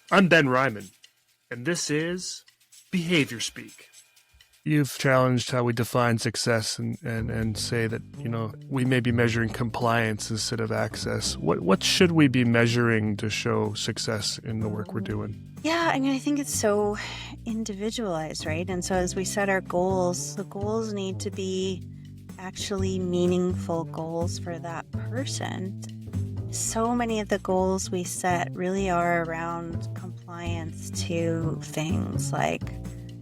I'm Ben Reiman, and this is Behaviour Speak. You've challenged how we define success and say that, we may be measuring compliance instead of access. What should we be measuring to show success in the work we're doing? Yeah, I think it's so individualized, right? And so as we set our goals, the goals need to be actually meaningful goals for that person. So many of the goals we set really are around compliance to things like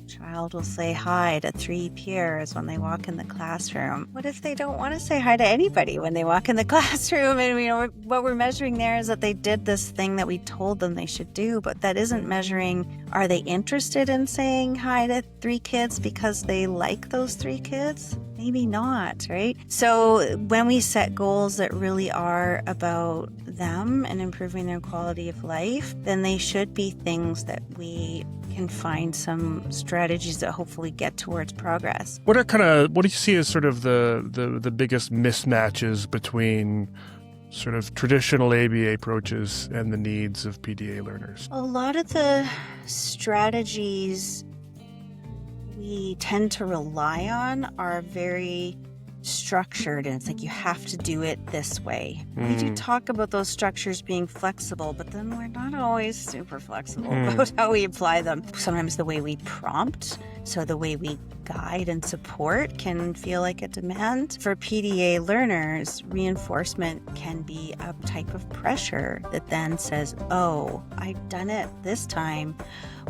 child will say hi to 3 peers when they walk in the classroom. What if they don't want to say hi to anybody when they walk in the classroom? And what we're measuring there is that they did this thing that we told them they should do, but that isn't measuring, are they interested in saying hi to 3 kids because they like those 3 kids? Maybe not, right? So when we set goals that really are about them and improving their quality of life, then they should be things that we can find some strategies that hopefully get towards progress. What do you see as sort of the biggest mismatches between sort of traditional ABA approaches and the needs of PDA learners? A lot of the strategies we tend to rely on are very structured, and it's like you have to do it this way. We do talk about those structures being flexible, but then we're not always super flexible about how we apply them. Sometimes the way we prompt, so the way we guide and support, can feel like a demand. For PDA learners, reinforcement can be a type of pressure that then says, oh, I've done it this time.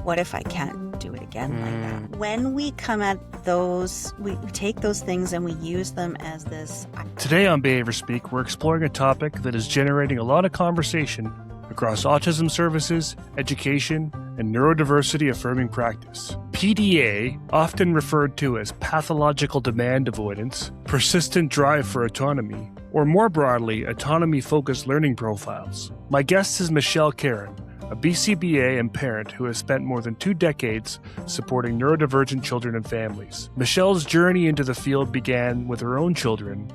What if I can't do it again like that? When we come at those, we take those things and we use them as this. Today on Behaviour Speak, we're exploring a topic that is generating a lot of conversation across autism services, education, and neurodiversity affirming practice. PDA, often referred to as pathological demand avoidance, persistent drive for autonomy, or more broadly, autonomy-focused learning profiles. My guest is Michelle Karren, a BCBA and parent who has spent more than 2 decades supporting neurodivergent children and families. Michelle's journey into the field began with her own children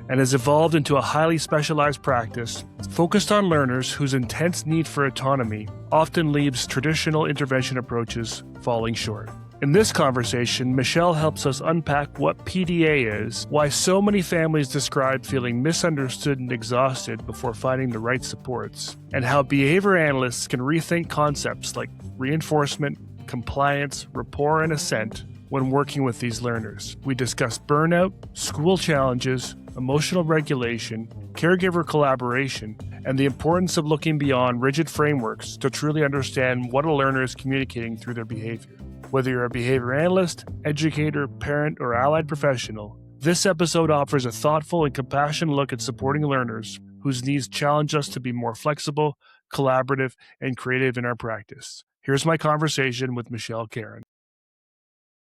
and has evolved into a highly specialized practice focused on learners whose intense need for autonomy often leaves traditional intervention approaches falling short. In this conversation, Michelle helps us unpack what PDA is, why so many families describe feeling misunderstood and exhausted before finding the right supports, and how behavior analysts can rethink concepts like reinforcement, compliance, rapport, and assent when working with these learners. We discuss burnout, school challenges, emotional regulation, caregiver collaboration, and the importance of looking beyond rigid frameworks to truly understand what a learner is communicating through their behavior. Whether you're a behavior analyst, educator, parent, or allied professional, this episode offers a thoughtful and compassionate look at supporting learners whose needs challenge us to be more flexible, collaborative, and creative in our practice. Here's my conversation with Michelle Karren.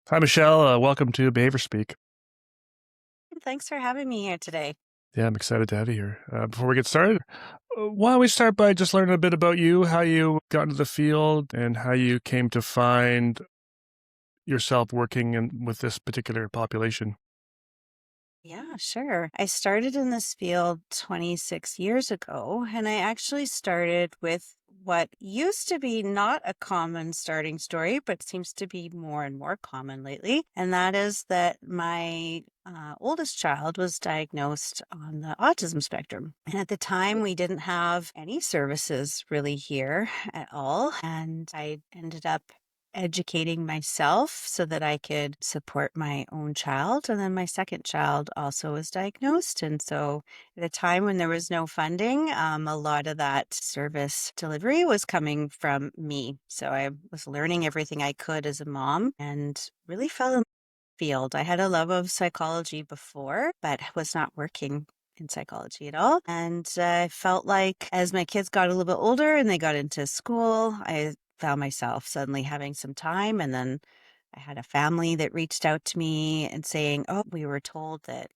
Hi, Michelle. Welcome to Behaviour Speak. Thanks for having me here today. Yeah, I'm excited to have you here. Before we get started, why don't we start by just learning a bit about you, how you got into the field, and how you came to find yourself working with this particular population? Yeah, sure. I started in this field 26 years ago, and I actually started with what used to be not a common starting story, but seems to be more and more common lately. And that is that my oldest child was diagnosed on the autism spectrum. And at the time, we didn't have any services really here at all. And I ended up educating myself so that I could support my own child. And then my second child also was diagnosed. And so at a time when there was no funding, a lot of that service delivery was coming from me. So I was learning everything I could as a mom and really fell in the field. I had a love of psychology before, but was not working in psychology at all. And I felt like as my kids got a little bit older and they got into school, I found myself suddenly having some time. And then I had a family that reached out to me and saying, oh, we were told that,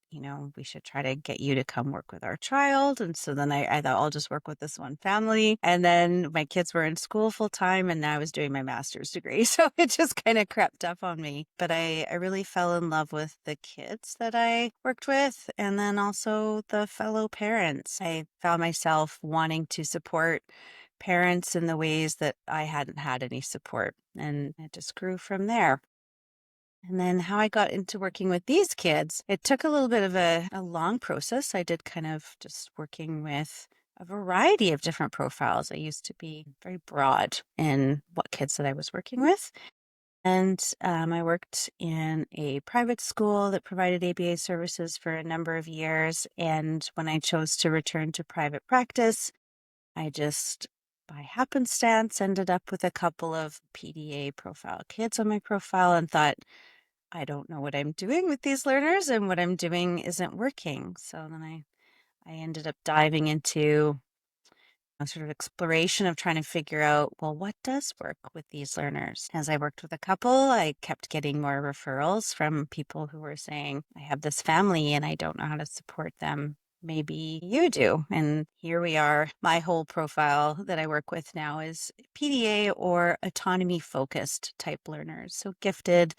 we should try to get you to come work with our child. And so then I thought I'll just work with this one family. And then my kids were in school full time and now I was doing my master's degree. So it just kind of crept up on me. But I really fell in love with the kids that I worked with and then also the fellow parents. I found myself wanting to support parents in the ways that I hadn't had any support. And it just grew from there. And then how I got into working with these kids, it took a little bit of a long process. I did kind of just working with a variety of different profiles. I used to be very broad in what kids that I was working with. And I worked in a private school that provided ABA services for a number of years. And when I chose to return to private practice, I just, by happenstance, ended up with a couple of PDA profile kids on my profile and thought, I don't know what I'm doing with these learners, and what I'm doing isn't working. So then I ended up diving into a sort of exploration of trying to figure out, well, what does work with these learners? As I worked with a couple, I kept getting more referrals from people who were saying, I have this family and I don't know how to support them. Maybe you do. And here we are. My whole profile that I work with now is PDA or autonomy-focused type learners. So gifted,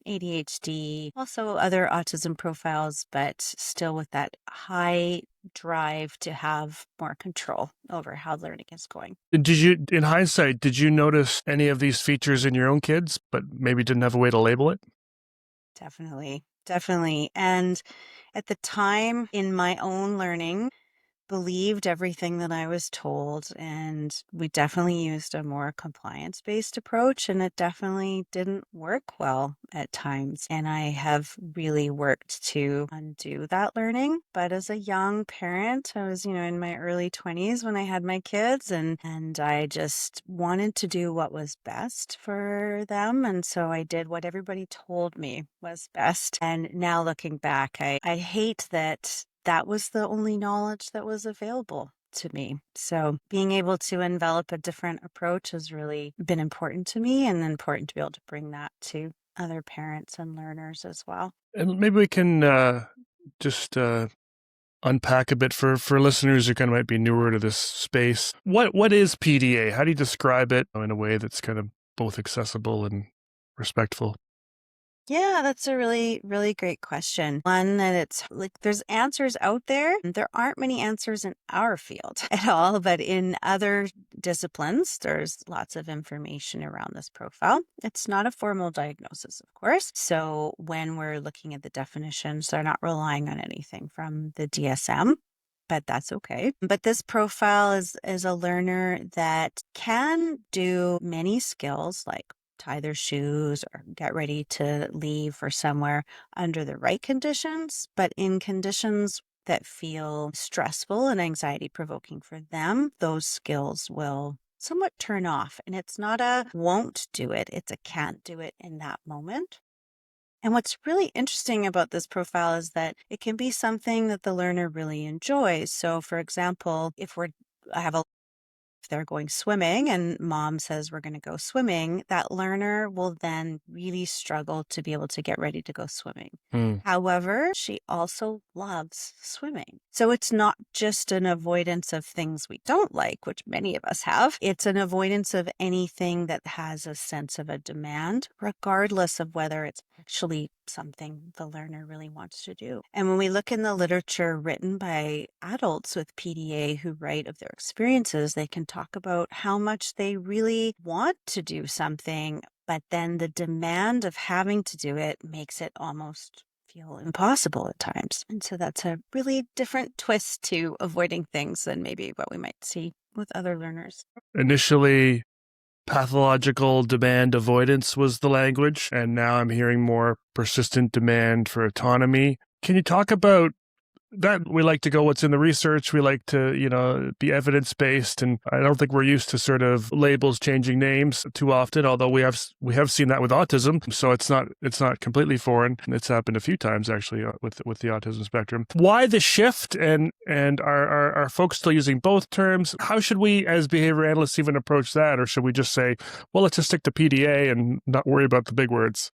ADHD, also other autism profiles, but still with that high drive to have more control over how learning is going. Did you, in hindsight, did you notice any of these features in your own kids, but maybe didn't have a way to label it? Definitely. Definitely. And at the time in my own learning, believed everything that I was told, and we definitely used a more compliance-based approach, and it definitely didn't work well at times. And I have really worked to undo that learning. But as a young parent, I was, in my early 20s when I had my kids, and I just wanted to do what was best for them. And so I did what everybody told me was best. And now looking back, I hate that was the only knowledge that was available to me. So being able to envelop a different approach has really been important to me, and important to be able to bring that to other parents and learners as well. And maybe we can just unpack a bit for listeners who kind of might be newer to this space. What is PDA? How do you describe it in a way that's kind of both accessible and respectful? Yeah, that's a really, really great question. One that it's like there's answers out there. There aren't many answers in our field at all, but in other disciplines, there's lots of information around this profile. It's not a formal diagnosis, of course. So when we're looking at the definitions, they're not relying on anything from the DSM. But that's okay. But this profile is a learner that can do many skills like tie their shoes or get ready to leave for somewhere under the right conditions, but in conditions that feel stressful and anxiety provoking for them, those skills will somewhat turn off. And it's not a won't do it, it's a can't do it in that moment. And what's really interesting about this profile is that it can be something that the learner really enjoys. So for example, if they're going swimming and mom says we're going to go swimming, that learner will then really struggle to be able to get ready to go swimming. However, she also loves swimming. So it's not just an avoidance of things we don't like, which many of us have. It's an avoidance of anything that has a sense of a demand, regardless of whether it's actually something the learner really wants to do. And when we look in the literature written by adults with PDA who write of their experiences, they can talk about how much they really want to do something, but then the demand of having to do it makes it almost feel impossible at times. And so that's a really different twist to avoiding things than maybe what we might see with other learners. Initially, pathological demand avoidance was the language, and now I'm hearing more persistent demand for autonomy. Can you talk about that? We like to go what's in the research. We like to, be evidence-based, and I don't think we're used to sort of labels changing names too often, although we have seen that with autism, so it's not completely foreign. It's happened a few times actually with the autism spectrum. Why the shift, and are folks still using both terms? How should we as behavior analysts even approach that, or should we just say, well, let's just stick to PDA and not worry about the big words?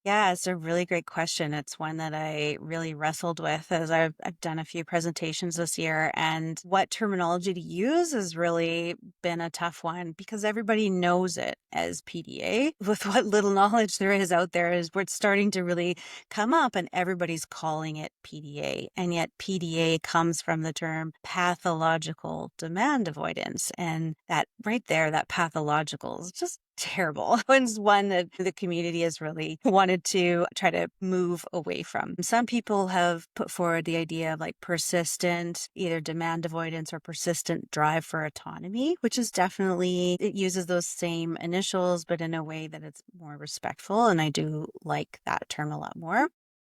Yeah, it's a really great question. It's one that I really wrestled with as I've done a few presentations this year. And what terminology to use has really been a tough one because everybody knows it as PDA. With what little knowledge there is out there, is what's starting to really come up, and everybody's calling it PDA. And yet, PDA comes from the term pathological demand avoidance. And that right there, that pathological is just terrible. It's one that the community has really wanted to try to move away from. Some people have put forward the idea of like persistent, either demand avoidance or persistent drive for autonomy, which is definitely, it uses those same initials, but in a way that it's more respectful. And I do like that term a lot more.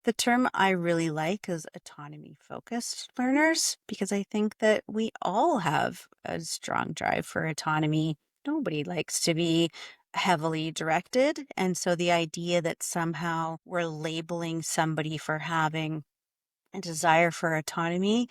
The term I really like is autonomy-focused learners, because I think that we all have a strong drive for autonomy. Nobody likes to be heavily directed. And so the idea that somehow we're labeling somebody for having a desire for autonomy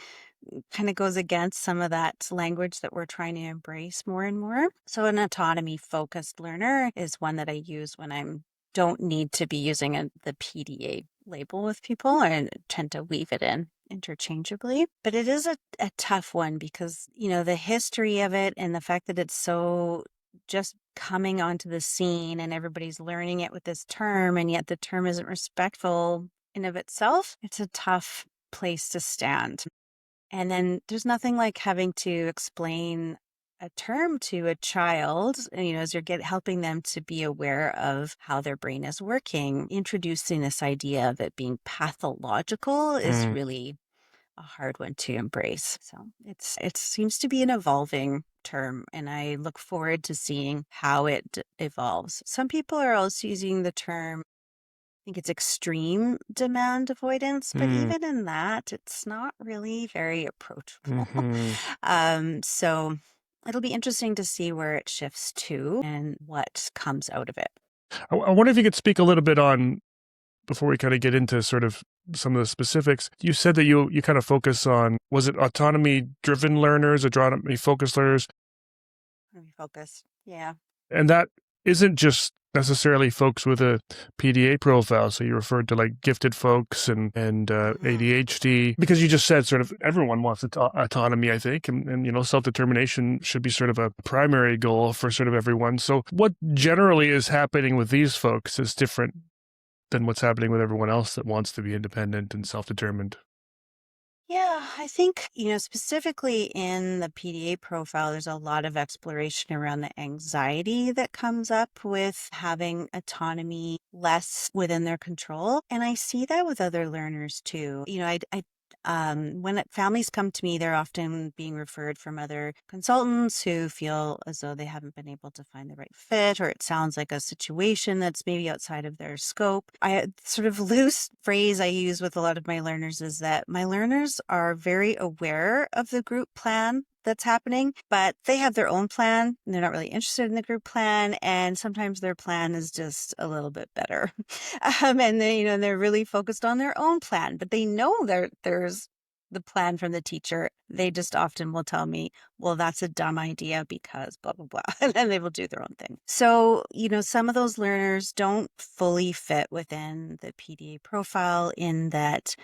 kind of goes against some of that language that we're trying to embrace more and more. So an autonomy focused learner is one that I use when I'm don't need to be using the PDA label with people. I tend to weave it in interchangeably, but it is a tough one because, the history of it and the fact that it's so just coming onto the scene and everybody's learning it with this term, and yet the term isn't respectful in of itself. It's a tough place to stand. And then there's nothing like having to explain a term to a child, as you're helping them to be aware of how their brain is working. Introducing this idea of it being pathological is Mm. really a hard one to embrace. So it seems to be an evolving term, and I look forward to seeing how it evolves. Some people are also using the term, think it's extreme demand avoidance, but Mm. even in that, it's not really very approachable. Hmm. So it'll be interesting to see where it shifts to and what comes out of it. I wonder if you could speak a little bit on, before we kind of get into sort of some of the specifics. You said that you kind of focus on, was it autonomy-driven learners, autonomy-focused learners? Let me focus. Yeah. And that isn't just necessarily folks with a PDA profile. So you referred to like gifted folks and Mhm. ADHD, because you just said sort of everyone wants autonomy, I think, and self-determination should be sort of a primary goal for sort of everyone. So what generally is happening with these folks is different than what's happening with everyone else that wants to be independent and self-determined. Yeah, I think, specifically in the PDA profile, there's a lot of exploration around the anxiety that comes up with having autonomy less within their control. And I see that with other learners too. When families come to me, they're often being referred from other consultants who feel as though they haven't been able to find the right fit, or it sounds like a situation that's maybe outside of their scope. I sort of loose phrase I use with a lot of my learners is that my learners are very aware of the group plan that's happening, but they have their own plan and they're not really interested in the group plan. And sometimes their plan is just a little bit better. And they, they're really focused on their own plan, but they know there's the plan from the teacher. They just often will tell me, well, that's a dumb idea because blah, blah, blah. And then they will do their own thing. So, some of those learners don't fully fit within the PDA profile in that,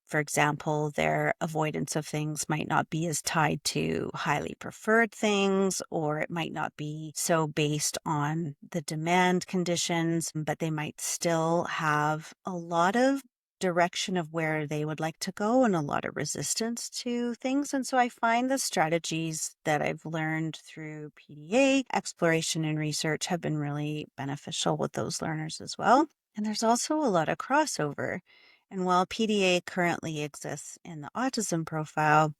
for example, their avoidance of things might not be as tied to highly preferred things, or it might not be so based on the demand conditions, but they might still have a lot of direction of where they would like to go and a lot of resistance to things. And so I find the strategies that I've learned through PDA exploration and research have been really beneficial with those learners as well. And there's also a lot of crossover. And while PDA currently exists in the autism profile,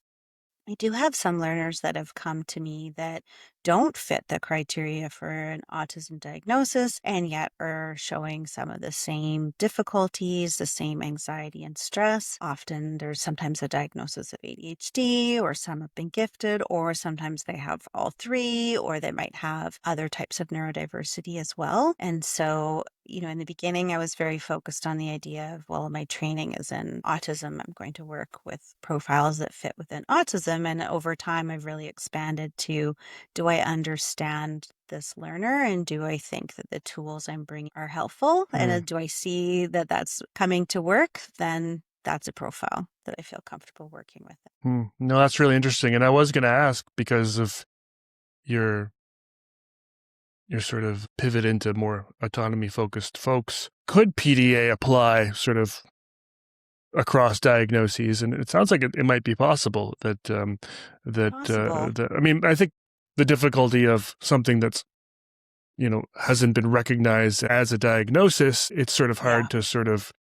I do have some learners that have come to me that don't fit the criteria for an autism diagnosis and yet are showing some of the same difficulties, the same anxiety and stress. Often there's sometimes a diagnosis of ADHD, or some have been gifted, or sometimes they have all three, or they might have other types of neurodiversity as well. And so, in the beginning, I was very focused on the idea of, well, my training is in autism. I'm going to work with profiles that fit within autism. And over time, I've really expanded to, do I I understand this learner and do I think that the tools I'm bringing are helpful? And do I see that that's coming to work? Then that's a profile that I feel comfortable working with. No, that's really interesting. And I was going to ask, because of your sort of pivot into more autonomy-focused folks, could PDA apply sort of across diagnoses? And it sounds like it might be possible that I mean, I think the difficulty of something that's, hasn't been recognized as a diagnosis, it's sort of hard to sort of,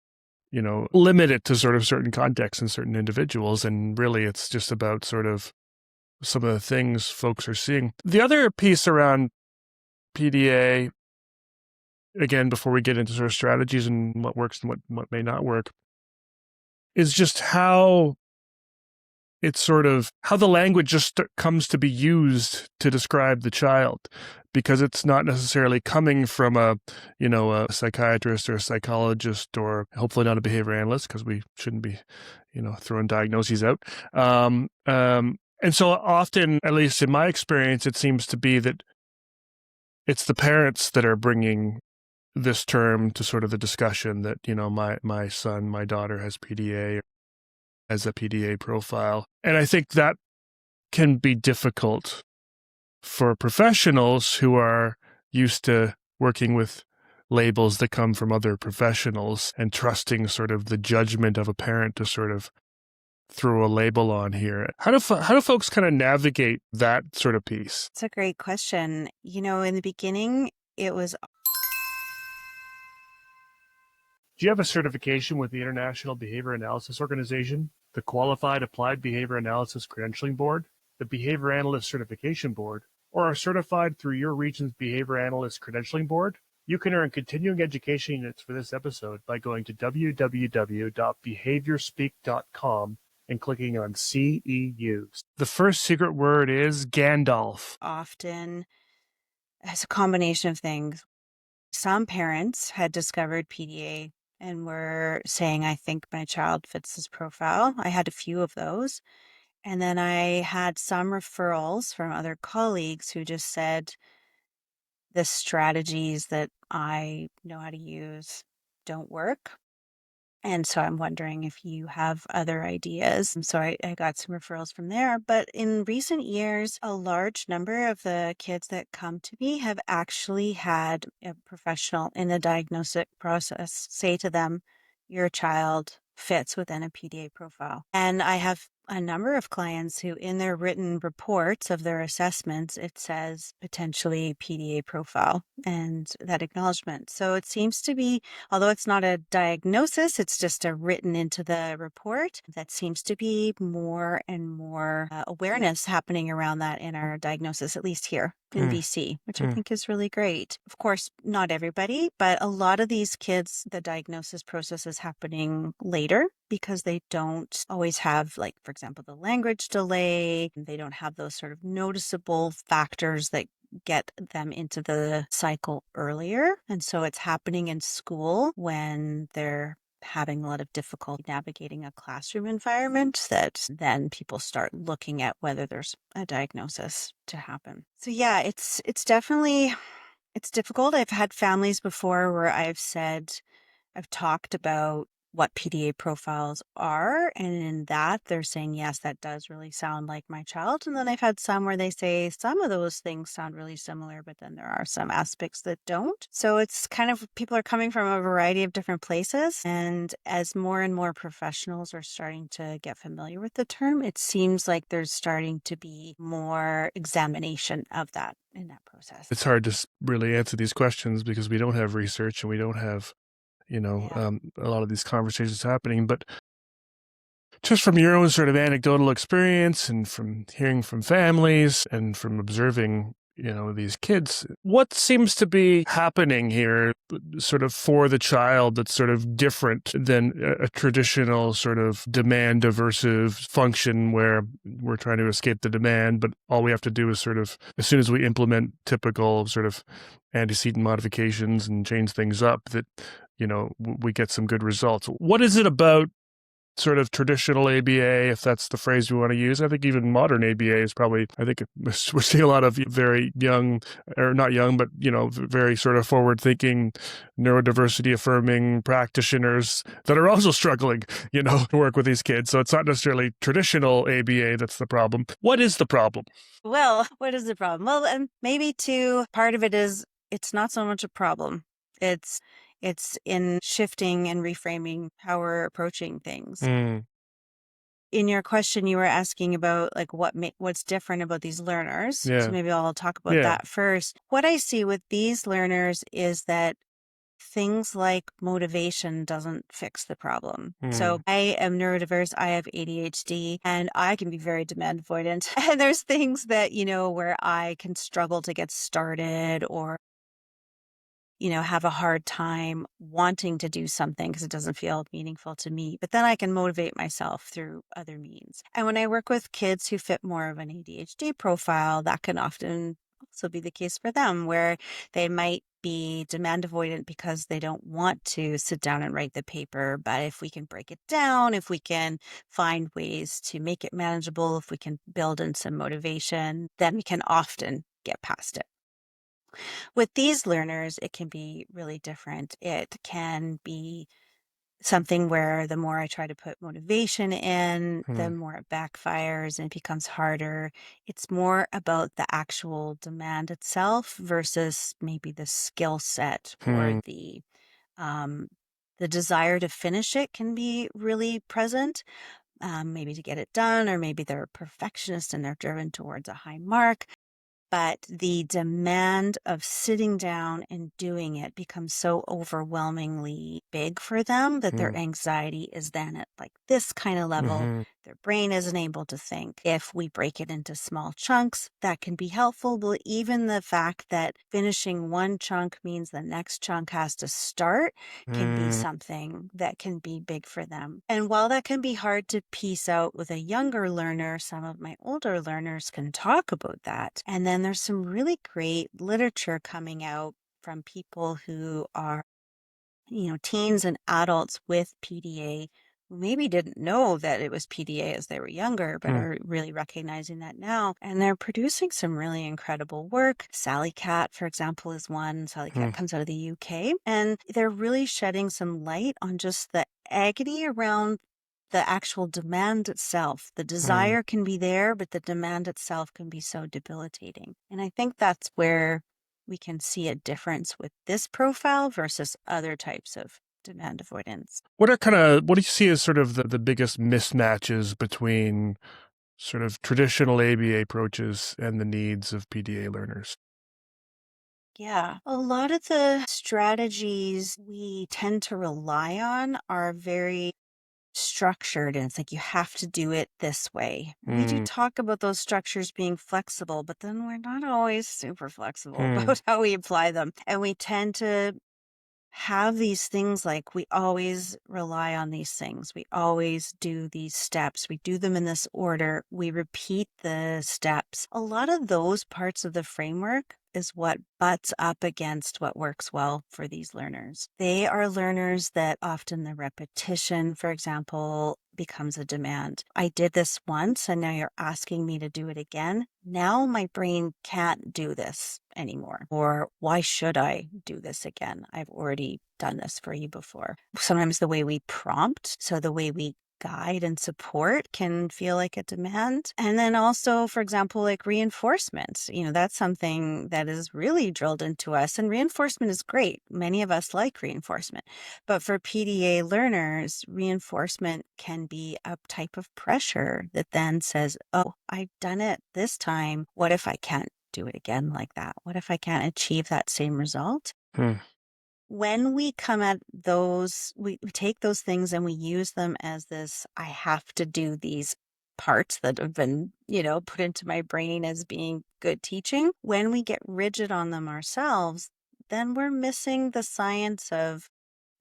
limit it to sort of certain contexts and certain individuals. And really, it's just about sort of some of the things folks are seeing. The other piece around PDA, again, before we get into sort of strategies and what works and what may not work, is just how it's sort of how the language just comes to be used to describe the child, because it's not necessarily coming from a psychiatrist or a psychologist, or hopefully not a behavior analyst, because we shouldn't be, throwing diagnoses out. And so often, at least in my experience, it seems to be that it's the parents that are bringing this term to sort of the discussion that, my son, my daughter has PDA, as a PDA profile. And I think that can be difficult for professionals who are used to working with labels that come from other professionals and trusting sort of the judgment of a parent to sort of throw a label on here. How do folks kind of navigate that sort of piece? It's a great question. In the beginning, it was... Do you have a certification with the International Behavior Analysis Organization, the Qualified Applied Behavior Analysis Credentialing Board, the Behavior Analyst Certification Board, or are certified through your region's Behavior Analyst Credentialing Board? You can earn continuing education units for this episode by going to www.behaviorspeak.com and clicking on CEUs. The first secret word is Gandalf. Often as a combination of things. Some parents had discovered PDA and were saying, I think my child fits this profile. I had a few of those. And then I had some referrals from other colleagues who just said, the strategies that I know how to use don't work. And so I'm wondering if you have other ideas. So I got some referrals from there. But in recent years, a large number of the kids that come to me have actually had a professional in the diagnostic process say to them, your child fits within a PDA profile. And I have a number of clients who in their written reports of their assessments, it says potentially PDA profile and that acknowledgement. So it seems to be, although it's not a diagnosis, it's just a written into the report, that seems to be more and more awareness happening around that in our diagnosis, at least here in BC, which I think is really great. Of course, not everybody, but a lot of these kids, the diagnosis process is happening later because they don't always have, like, for example, the language delay. They don't have those sort of noticeable factors that get them into the cycle earlier. And so it's happening in school when they're having a lot of difficulty navigating a classroom environment, that then people start looking at whether there's a diagnosis to happen. So yeah, it's definitely, it's difficult. I've had families before where I've talked about what PDA profiles are, and in that they're saying, yes, that does really sound like my child. And then I've had some where they say some of those things sound really similar, but then there are some aspects that don't. So it's kind of, people are coming from a variety of different places. And as more and more professionals are starting to get familiar with the term, it seems like there's starting to be more examination of that in that process. It's hard to really answer these questions because we don't have research and we don't have a lot of these conversations happening. But just from your own sort of anecdotal experience and from hearing from families and from observing, these kids, what seems to be happening here sort of for the child that's sort of different than a traditional sort of demand aversive function where we're trying to escape the demand, but all we have to do is sort of, as soon as we implement typical sort of antecedent modifications and change things up, that we get some good results. What is it about sort of traditional ABA, if that's the phrase we want to use. I think even modern ABA is probably, I think we're seeing a lot of very young, or not young, but, very sort of forward-thinking, neurodiversity-affirming practitioners that are also struggling, to work with these kids. So it's not necessarily traditional ABA that's the problem. What is the problem? Well, what is the problem? Well, and maybe too, part of it is it's not so much a problem. It's in shifting and reframing how we're approaching things. Mm, In your question, you were asking about like what's different about these learners. So yeah. maybe I'll talk about Yeah. that first. What I see with these learners is that things like motivation doesn't fix the problem. So I am neurodiverse, I have ADHD, and I can be very demand avoidant. And there's things that, where I can struggle to get started or have a hard time wanting to do something because it doesn't feel meaningful to me. But then I can motivate myself through other means. And when I work with kids who fit more of an ADHD profile, that can often also be the case for them, where they might be demand avoidant because they don't want to sit down and write the paper. But if we can break it down, if we can find ways to make it manageable, if we can build in some motivation, then we can often get past it. With these learners, it can be really different. It can be something where the more I try to put motivation in, the more it backfires and it becomes harder. It's more about the actual demand itself versus maybe the skill set or um, the desire to finish it can be really present, maybe to get it done, or maybe they're a perfectionist and they're driven towards a high mark. But the demand of sitting down and doing it becomes so overwhelmingly big for them that their anxiety is then at like this kind of level. Their brain isn't able to think. If we break it into small chunks, that can be helpful. But even the fact that finishing one chunk means the next chunk has to start can be something that can be big for them. And while that can be hard to piece out with a younger learner, some of my older learners can talk about that. And then there's some really great literature coming out from people who are, teens and adults with PDA who maybe didn't know that it was PDA as they were younger, but are really recognizing that now. And they're producing some really incredible work. Sally Cat, for example, is one. Sally Cat comes out of the UK, and they're really shedding some light on just the agony around the actual demand itself. The desire can be there, but the demand itself can be so debilitating. And I think that's where we can see a difference with this profile versus other types of demand avoidance. What do you see as sort of the biggest mismatches between sort of traditional ABA approaches and the needs of PDA learners? Yeah. A lot of the strategies we tend to rely on are very structured, and it's like you have to do it this way. We do Mm, talk about those structures being flexible, but then we're not always super flexible mm, about how we apply them. And we tend to have these things like we always rely on these things. We always do these steps. We do them in this order. We repeat the steps. A lot of those parts of the framework is what butts up against what works well for these learners. They are learners that often the repetition, for example, becomes a demand. I did this once and now you're asking me to do it again. Now my brain can't do this anymore. Or why should I do this again? I've already done this for you before. Sometimes the way we prompt, so the way we guide and support can feel like a demand. And then also, for example, like reinforcement, that's something that is really drilled into us. And reinforcement is great. Many of us like reinforcement. But for PDA learners, reinforcement can be a type of pressure that then says, oh, I've done it this time. What if I can't do it again like that? What if I can't achieve that same result? mm, When we come at those, we take those things and we use them as this, I have to do these parts that have been, put into my brain as being good teaching. When we get rigid on them ourselves, then we're missing the science of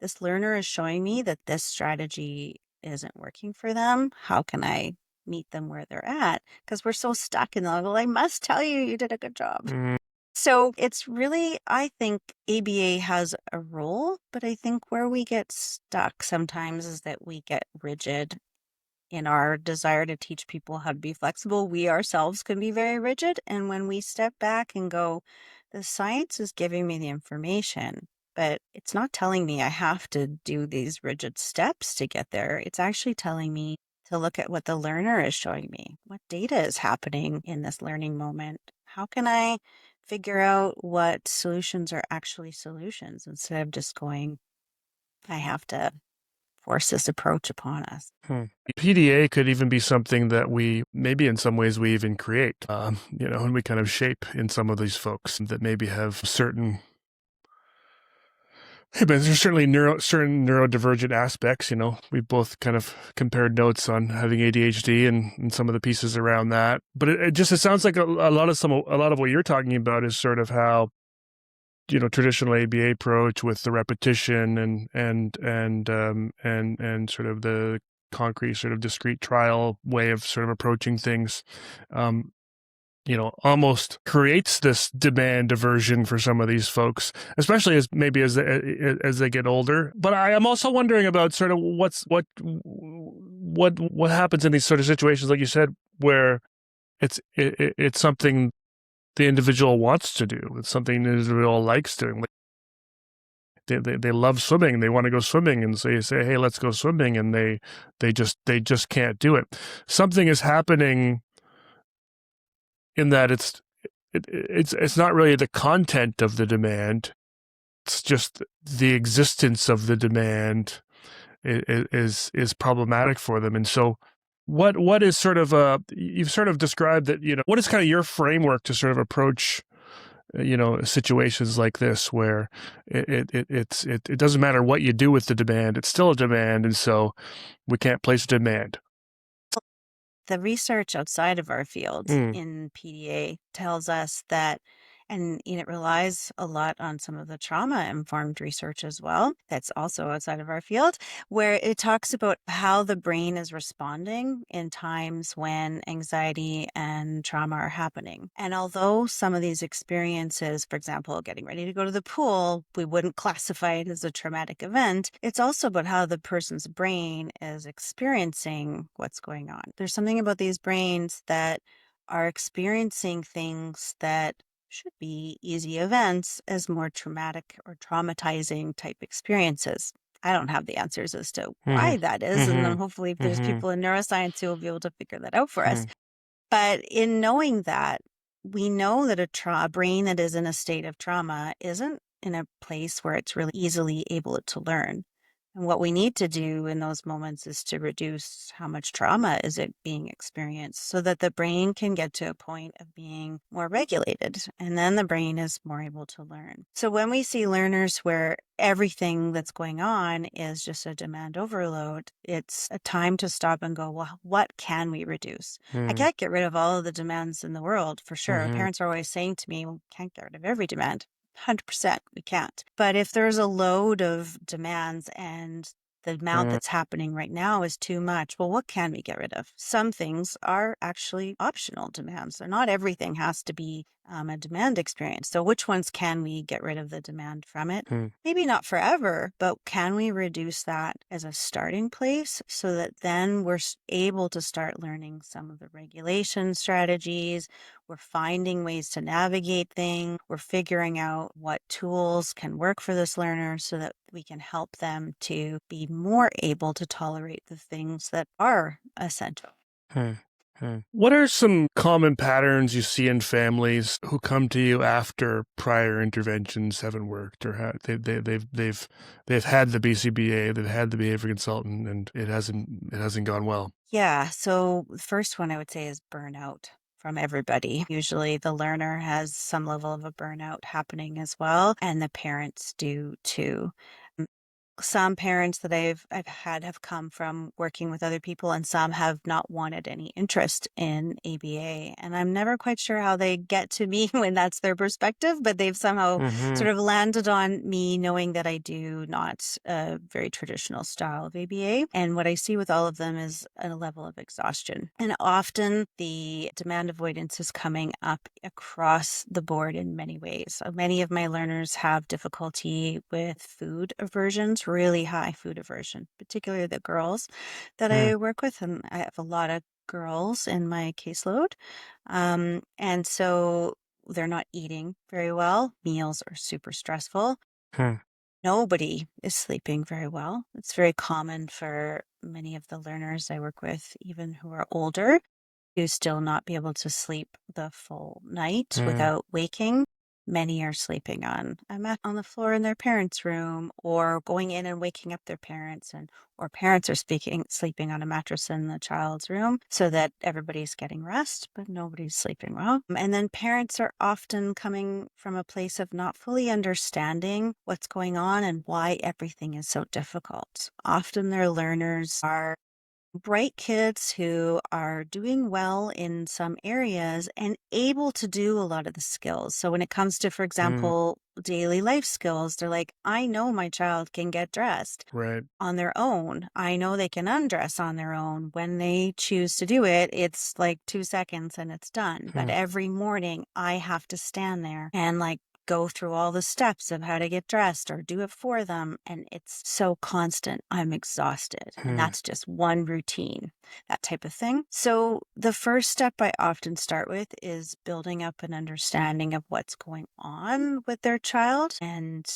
this learner is showing me that this strategy isn't working for them. How can I meet them where they're at? Because we're so stuck in the, well, I must tell you, you did a good job. mm. So it's really, I think ABA has a role, but I think where we get stuck sometimes is that we get rigid in our desire to teach people how to be flexible. We ourselves can be very rigid. And when we step back and go, the science is giving me the information, but it's not telling me I have to do these rigid steps to get there. It's actually telling me to look at what the learner is showing me. What data is happening in this learning moment? How can I figure out what solutions are actually solutions instead of just going, I have to force this approach upon us? Hmm. PDA could even be something that we, maybe in some ways, we even create, and we kind of shape in some of these folks that maybe have certain. Hey, but there's certainly certain neurodivergent aspects. We've both kind of compared notes on having ADHD and some of the pieces around that. But it sounds like a lot of what you're talking about is sort of how traditional ABA approach with the repetition and sort of the concrete sort of discrete trial way of sort of approaching things. Almost creates this demand aversion for some of these folks, especially as they get older. But I am also wondering about sort of what happens in these sort of situations, like you said, where it's something the individual wants to do. It's something the individual likes doing. Like they love swimming. They want to go swimming, and so you say, "Hey, let's go swimming," and they just can't do it. Something is happening in that it's not really the content of the demand. It's just the existence of the demand is problematic for them. And so what is sort of you've sort of described that, what is kind of your framework to sort of approach situations like this where it doesn't matter what you do with the demand, it's still a demand, and so we can't place a demand. The research outside of our field Mm. in PDA tells us that, and it relies a lot on some of the trauma-informed research as well, that's also outside of our field, where it talks about how the brain is responding in times when anxiety and trauma are happening. And although some of these experiences, for example, getting ready to go to the pool, we wouldn't classify it as a traumatic event, it's also about how the person's brain is experiencing what's going on. There's something about these brains that are experiencing things that should be easy events as more traumatic or traumatizing type experiences. I don't have the answers as to why that is, and then hopefully if there's people in neuroscience who will be able to figure that out for us. But in knowing that, we know that a brain that is in a state of trauma isn't in a place where it's really easily able to learn. And what we need to do in those moments is to reduce how much trauma is it being experienced so that the brain can get to a point of being more regulated. And then the brain is more able to learn. So when we see learners where everything that's going on is just a demand overload, it's a time to stop and go, well, what can we reduce? I can't get rid of all of the demands in the world for sure. Parents are always saying to me, well, can't get rid of every demand. 100%, we can't. But if there's a load of demands and the amount that's happening right now is too much, well, what can we get rid of? Some things are actually optional demands. So not everything has to be a demand experience. So which ones can we get rid of the demand from it? Maybe not forever, but can we reduce that as a starting place so that then we're able to start learning some of the regulation strategies? We're finding ways to navigate things. We're figuring out what tools can work for this learner so that we can help them to be more able to tolerate the things that are essential. What are some common patterns you see in families who come to you after prior interventions haven't worked, or they've had the BCBA, they've had the behavior consultant, and it hasn't gone well? Yeah. So the first one I would say is burnout from everybody. Usually the learner has some level of a burnout happening as well, and the parents do too. some parents that I've had have come from working with other people, and some have not wanted any interest in ABA. And I'm never quite sure how they get to me when that's their perspective, but they've somehow Mm-hmm. sort of landed on me knowing that I do not a very traditional style of ABA. And what I see with all of them is a level of exhaustion. And often the demand avoidance is coming up across the board in many ways. So many of my learners have difficulty with food aversions, really high food aversion, particularly the girls that I work with. And I have a lot of girls in my caseload. And so they're not eating very well. Meals are super stressful. Mm-hmm. Nobody is sleeping very well. It's very common for many of the learners I work with, even who are older, to still not be able to sleep the full night without waking. Many are sleeping on a mat on the floor in their parents' room, or going in and waking up their parents, and or parents are sleeping on a mattress in the child's room so that everybody's getting rest, but nobody's sleeping well. And then parents are often coming from a place of not fully understanding what's going on and why everything is so difficult. Often their learners are bright kids who are doing well in some areas and able to do a lot of the skills. So when it comes to, for Mm-hmm. example, daily life skills, they're like, I know my child can get dressed Right. on their own. I know they can undress on their own. When they choose to do it, it's like 2 seconds and it's done. But Mm. every morning I have to stand there and like go through all the steps of how to get dressed or do it for them. And it's so constant. I'm exhausted. And Mm. that's just one routine, that type of thing. So the first step I often start with is building up an understanding of what's going on with their child, and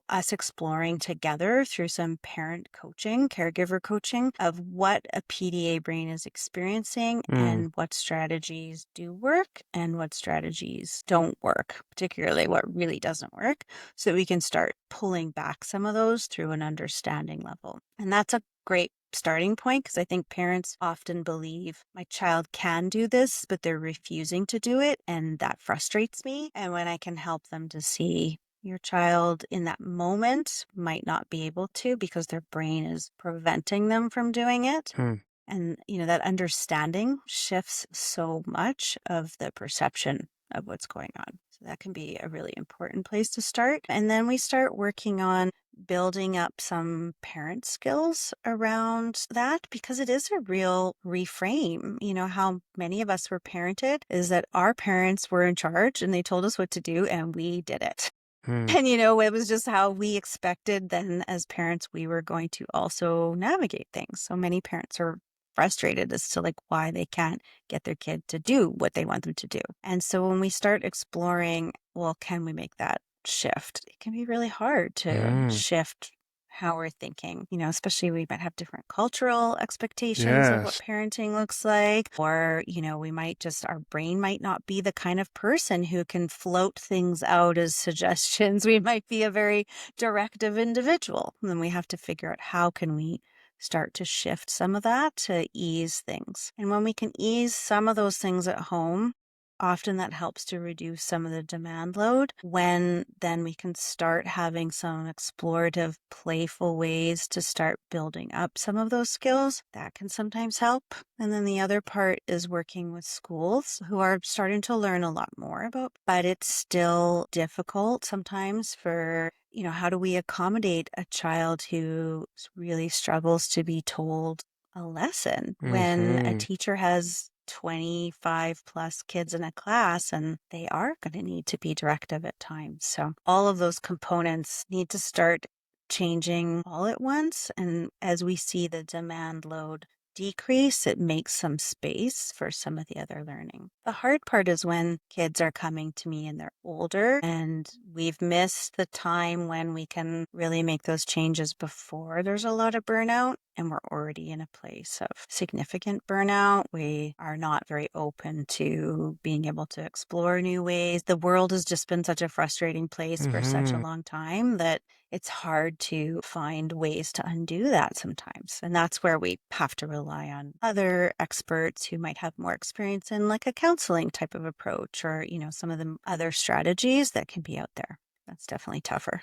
us exploring together through some parent coaching, caregiver coaching, of what a PDA brain is experiencing Mm. and what strategies do work and what strategies don't work, particularly what really doesn't work, so that we can start pulling back some of those through an understanding level. And that's a great starting point, because I think parents often believe my child can do this, but they're refusing to do it. And that frustrates me. And when I can help them to see your child in that moment might not be able to because their brain is preventing them from doing it. Mm. And, that understanding shifts so much of the perception of what's going on. So that can be a really important place to start. And then we start working on building up some parent skills around that, because it is a real reframe. How many of us were parented is that our parents were in charge and they told us what to do and we did it. Mm. And, it was just how we expected then as parents, we were going to also navigate things. So many parents are frustrated as to like why they can't get their kid to do what they want them to do. And so when we start exploring, well, can we make that shift? It can be really hard to Mm. shift how we're thinking, especially we might have different cultural expectations of what Yes. parenting looks like, or, we might just, our brain might not be the kind of person who can float things out as suggestions. We might be a very directive individual. And then we have to figure out how can we start to shift some of that to ease things. And when we can ease some of those things at home, often that helps to reduce some of the demand load, when then we can start having some explorative, playful ways to start building up some of those skills. That can sometimes help. And then the other part is working with schools who are starting to learn a lot more about, but it's still difficult sometimes for, how do we accommodate a child who really struggles to be told a lesson when a Mm-hmm. teacher has 25 plus kids in a class and they are going to need to be directive at times. So all of those components need to start changing all at once. And as we see the demand load decrease, it makes some space for some of the other learning. The hard part is when kids are coming to me and they're older and we've missed the time when we can really make those changes before there's a lot of burnout, and we're already in a place of significant burnout. We are not very open to being able to explore new ways. The world has just been such a frustrating place for such a Mm-hmm. long time that it's hard to find ways to undo that sometimes. And that's where we have to rely on other experts who might have more experience in like a counseling type of approach, or, some of the other strategies that can be out there. That's definitely tougher.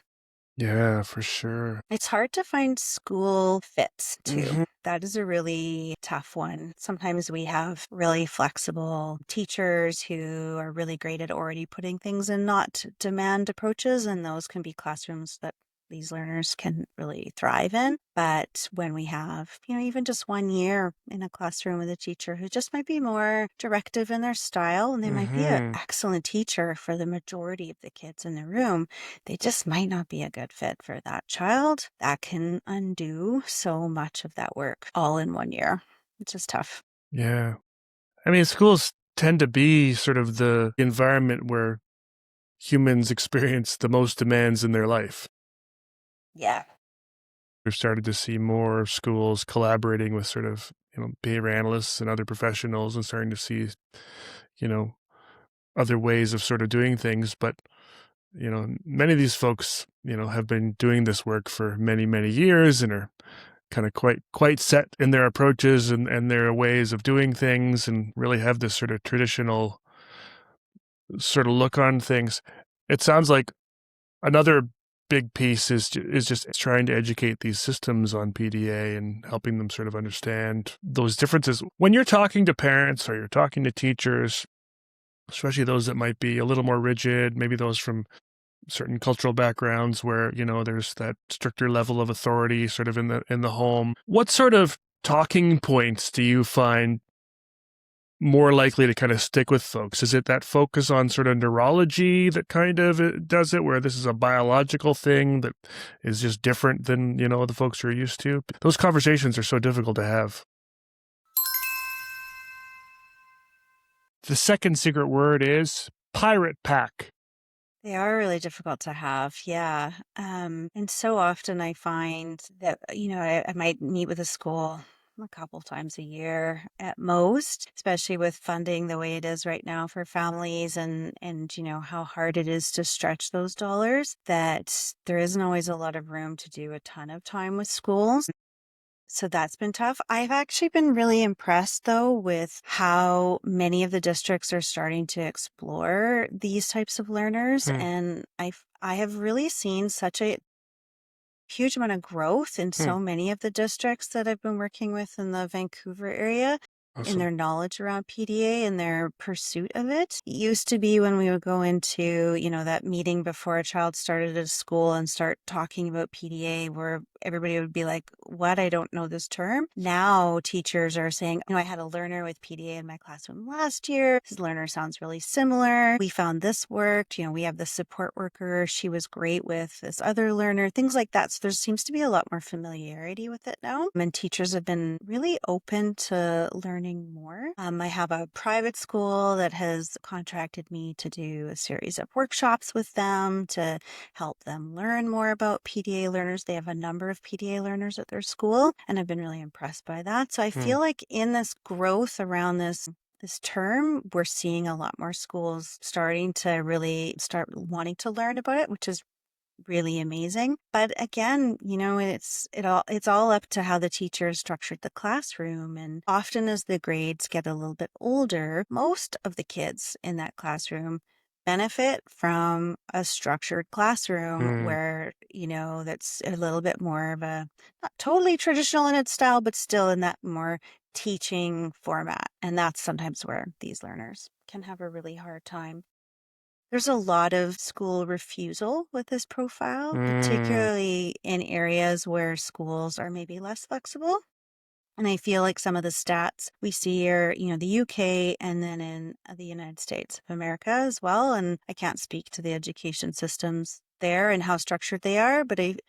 Yeah, for sure. It's hard to find school fits too. Hmm. That is a really tough one. Sometimes we have really flexible teachers who are really great at already putting things in not demand approaches, and those can be classrooms that these learners can really thrive in. But when we have, even just 1 year in a classroom with a teacher who just might be more directive in their style, and they might be an Hmm. excellent teacher for the majority of the kids in the room, they just might not be a good fit for that child. That can undo so much of that work all in 1 year. It's just tough. Yeah. I mean, schools tend to be sort of the environment where humans experience the most demands in their life. Yeah. We've started to see more schools collaborating with sort of, behavior analysts and other professionals and starting to see, you know, other ways of sort of doing things. But, many of these folks, have been doing this work for many, many years and are kind of quite set in their approaches and their ways of doing things and really have this sort of traditional sort of look on things. It sounds like another big piece is just trying to educate these systems on PDA and helping them sort of understand those differences. When you're talking to parents or you're talking to teachers, especially those that might be a little more rigid, maybe those from certain cultural backgrounds where, there's that stricter level of authority sort of in the home. What sort of talking points do you find more likely to kind of stick with folks? Is it that focus on sort of neurology that kind of does it, where this is a biological thing that is just different than, the folks you're used to? Those conversations are so difficult to have. The second secret word is pirate pack. They are really difficult to have. Yeah. And so often I find that, I might meet with a school a couple times a year at most, especially with funding the way it is right now for families and how hard it is to stretch those dollars, that there isn't always a lot of room to do a ton of time with schools. So that's been tough. I've actually been really impressed though with how many of the districts are starting to explore these types of learners. Hmm. And I have really seen such a huge amount of growth in Hmm. so many of the districts that I've been working with in the Vancouver area in Awesome. their knowledge around PDA and their pursuit of it. It used to be when we would go into, that meeting before a child started at school and start talking about PDA where everybody would be like, what? I don't know this term. Now teachers are saying, I had a learner with PDA in my classroom last year. This learner sounds really similar. We found this worked. We have the support worker. She was great with this other learner, things like that. So there seems to be a lot more familiarity with it now. And teachers have been really open to learning more. I have a private school that has contracted me to do a series of workshops with them to help them learn more about PDA learners. They have a number of PDA learners at their school, and I've been really impressed by that. So I Hmm. feel like in this growth around this term, we're seeing a lot more schools starting to really start wanting to learn about it, which is really amazing. But again, it's all up to how the teacher structured the classroom. And often as the grades get a little bit older, most of the kids in that classroom benefit from a structured classroom Hmm. where, that's a little bit more of a not totally traditional in its style, but still in that more teaching format. And that's sometimes where these learners can have a really hard time. There's a lot of school refusal with this profile, Hmm. particularly in areas where schools are maybe less flexible. And I feel like some of the stats we see are, the UK and then in the United States of America as well. And I can't speak to the education systems there and how structured they are, but it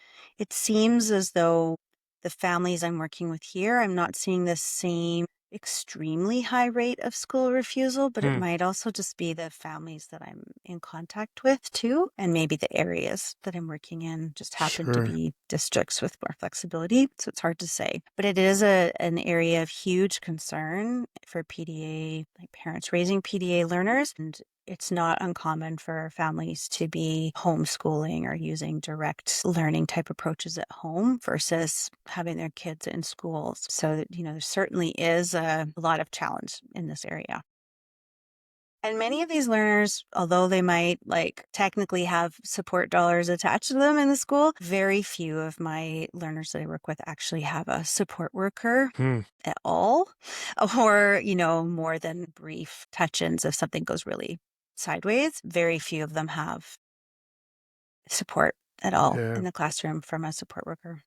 seems as though the families I'm working with here, I'm not seeing the same extremely high rate of school refusal, but it Hmm. might also just be the families that I'm in contact with too. And maybe the areas that I'm working in just happen to Sure. be districts with more flexibility. So it's hard to say. But it is an area of huge concern for PDA, like parents raising PDA learners. And it's not uncommon for families to be homeschooling or using direct learning type approaches at home versus having their kids in schools. So, there certainly is a lot of challenge in this area. And many of these learners, although they might like technically have support dollars attached to them in the school, very few of my learners that I work with actually have a support worker Hmm. at all, or, more than brief touch-ins if something goes really sideways. Very few of them have support at all Yeah. in the classroom from a support worker.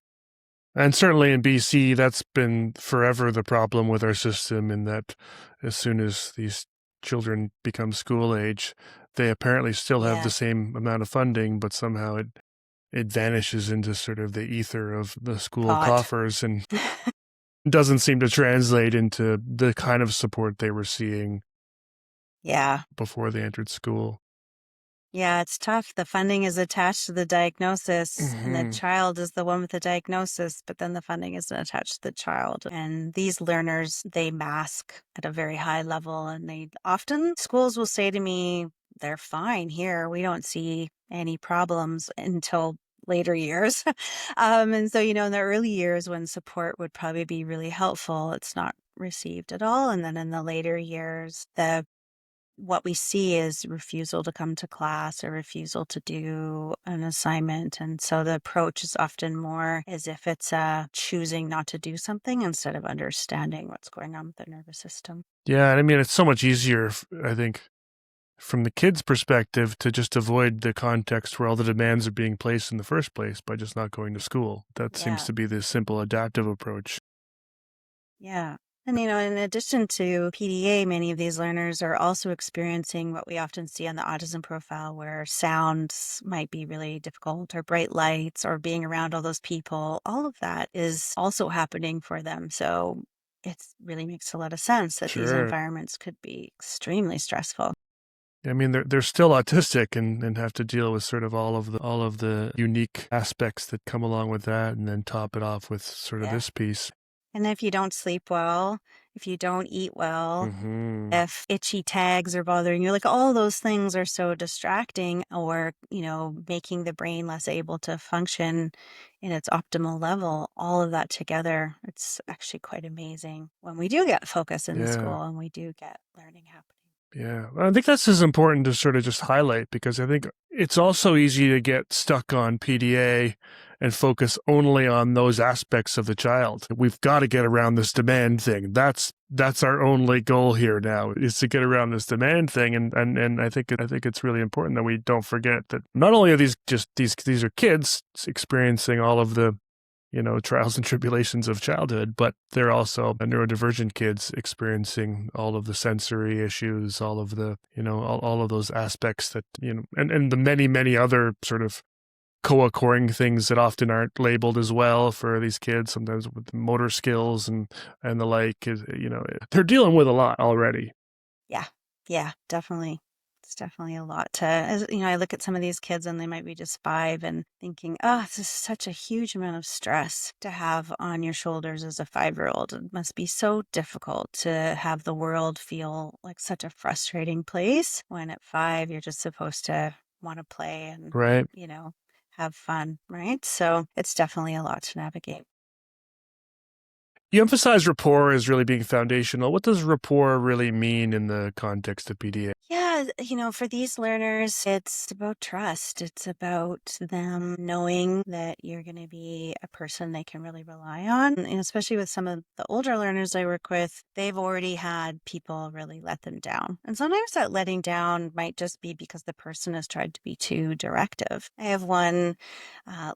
And certainly in BC, that's been forever the problem with our system, in that as soon as these children become school age, they apparently still have the Yeah. same amount of funding, but somehow it vanishes into sort of the ether of the school Pot. coffers and doesn't seem to translate into the kind of support they were seeing Yeah. before they entered school. Yeah, it's tough. The funding is attached to the diagnosis, and the Hmm. child is the one with the diagnosis, but then the funding isn't attached to the child. And these learners, they mask at a very high level, and they often, schools will say to me, they're fine here. We don't see any problems until later years. And so, in the early years when support would probably be really helpful, it's not received at all. And then in the later years, what we see is refusal to come to class or refusal to do an assignment. And so the approach is often more as if it's choosing not to do something instead of understanding what's going on with the nervous system. Yeah, and I mean, it's so much easier, I think, from the kid's perspective to just avoid the context where all the demands are being placed in the first place by just not going to school. That seems Yeah. to be the simple adaptive approach. Yeah. And, in addition to PDA, many of these learners are also experiencing what we often see on the autism profile, where sounds might be really difficult, or bright lights, or being around all those people. All of that is also happening for them. So it really makes a lot of sense that these Sure. environments could be extremely stressful. I mean, they're still autistic and have to deal with sort of all of the unique aspects that come along with that, and then top it off with sort of Yeah. this piece. And if you don't sleep well, if you don't eat well, Hmm. if itchy tags are bothering you, like all those things are so distracting, or, making the brain less able to function in its optimal level, all of that together, it's actually quite amazing when we do get focus in the Yeah. school and we do get learning happening. Yeah, I think that's as important to sort of just highlight, because I think it's also easy to get stuck on PDA and focus only on those aspects of the child. We've got to get around this demand thing. That's our only goal here now, is to get around this demand thing. And I think it's really important that we don't forget that not only are these are kids experiencing all of the trials and tribulations of childhood, but they're also neurodivergent kids experiencing all of the sensory issues, all of the, all of those aspects that, and the many, many other sort of co-occurring things that often aren't labeled as well for these kids, sometimes with motor skills and the like, they're dealing with a lot already. Yeah. Yeah, definitely. It's definitely a lot to, I look at some of these kids and they might be just 5 and thinking, oh, this is such a huge amount of stress to have on your shoulders as a 5-year-old. It must be so difficult to have the world feel like such a frustrating place when at 5 you're just supposed to want to play and, Right. have fun, right? So it's definitely a lot to navigate. You emphasize rapport as really being foundational. What does rapport really mean in the context of PDA? Yeah, for these learners, it's about trust. It's about them knowing that you're going to be a person they can really rely on. And especially with some of the older learners I work with, they've already had people really let them down. And sometimes that letting down might just be because the person has tried to be too directive. I have one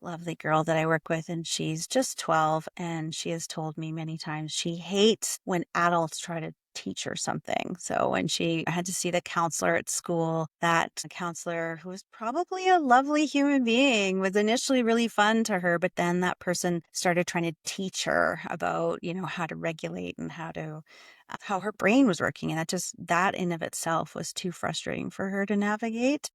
lovely girl that I work with, and she's just 12, and she has told me many times she hates when adults try to teach her something. So when she had to see the counselor at school, that counselor, who was probably a lovely human being, was initially really fun to her, but then that person started trying to teach her about, how to regulate and how her brain was working. And that in of itself was too frustrating for her to navigate.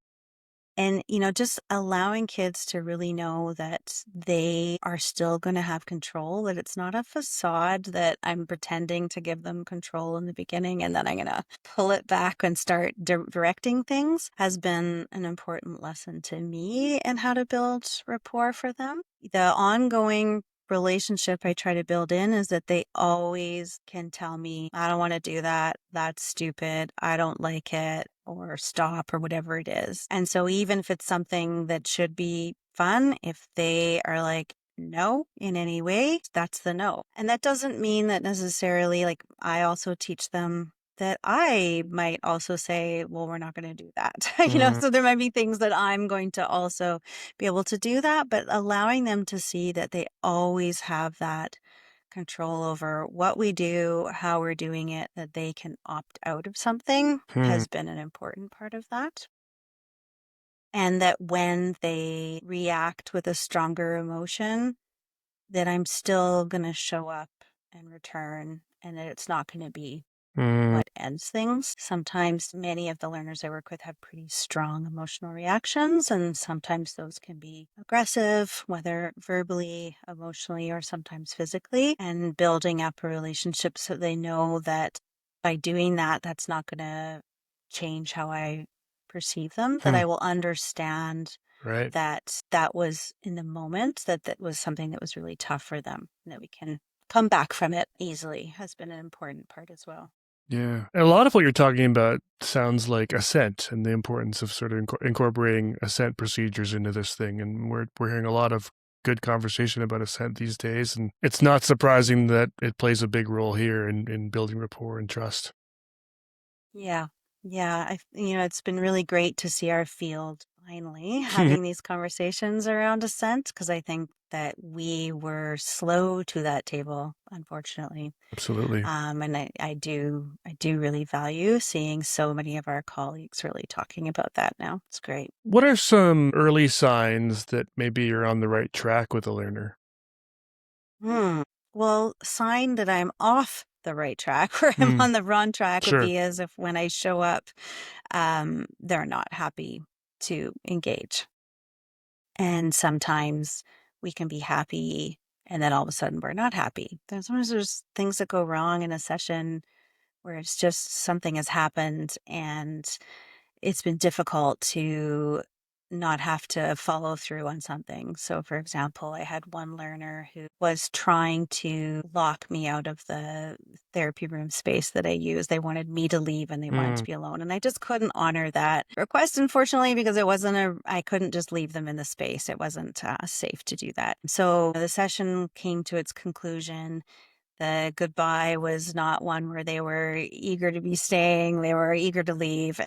And, just allowing kids to really know that they are still going to have control, that it's not a facade that I'm pretending to give them control in the beginning and then I'm going to pull it back and start directing things, has been an important lesson to me in how to build rapport for them. The ongoing relationship I try to build in is that they always can tell me, I don't want to do that. That's stupid. I don't like it, or stop, or whatever it is. And so even if it's something that should be fun, if they are like, no, in any way, that's the no. And that doesn't mean that necessarily, like, I also teach them that I might also say, well, we're not going to do that. So there might be things that I'm going to also be able to do that, but allowing them to see that they always have that control over what we do, how we're doing it, that they can opt out of something has been an important part of that. And that when they react with a stronger emotion, that I'm still going to show up and return, and that it's not going to be what ends things. Sometimes many of the learners I work with have pretty strong emotional reactions, and sometimes those can be aggressive, whether verbally, emotionally, or sometimes physically, and building up a relationship so they know that by doing that, that's not going to change how I perceive them, that I will understand Right. that was in the moment, that was something that was really tough for them, and that we can come back from it easily has been an important part as well. Yeah. And a lot of what you're talking about sounds like assent and the importance of sort of incorporating assent procedures into this thing. And we're hearing a lot of good conversation about assent these days. And it's not surprising that it plays a big role here in building rapport and trust. Yeah. Yeah. It's been really great to see our field finally having these conversations around assent, because I think that we were slow to that table, unfortunately. Absolutely. And I do really value seeing so many of our colleagues really talking about that now. It's great. What are some early signs that maybe you're on the right track with a learner? Well, sign that I'm off the right track or I'm on the wrong track would Sure. be as if when I show up, they're not happy to engage. And sometimes we can be happy and then all of a sudden we're not happy. Sometimes there's things that go wrong in a session where it's just something has happened and it's been difficult to not have to follow through on something. So, for example, I had one learner who was trying to lock me out of the therapy room space that I use. They wanted me to leave and they wanted to be alone. And I just couldn't honor that request, unfortunately, because I couldn't just leave them in the space. It wasn't safe to do that. So the session came to its conclusion. The goodbye was not one where they were eager to be staying. They were eager to leave.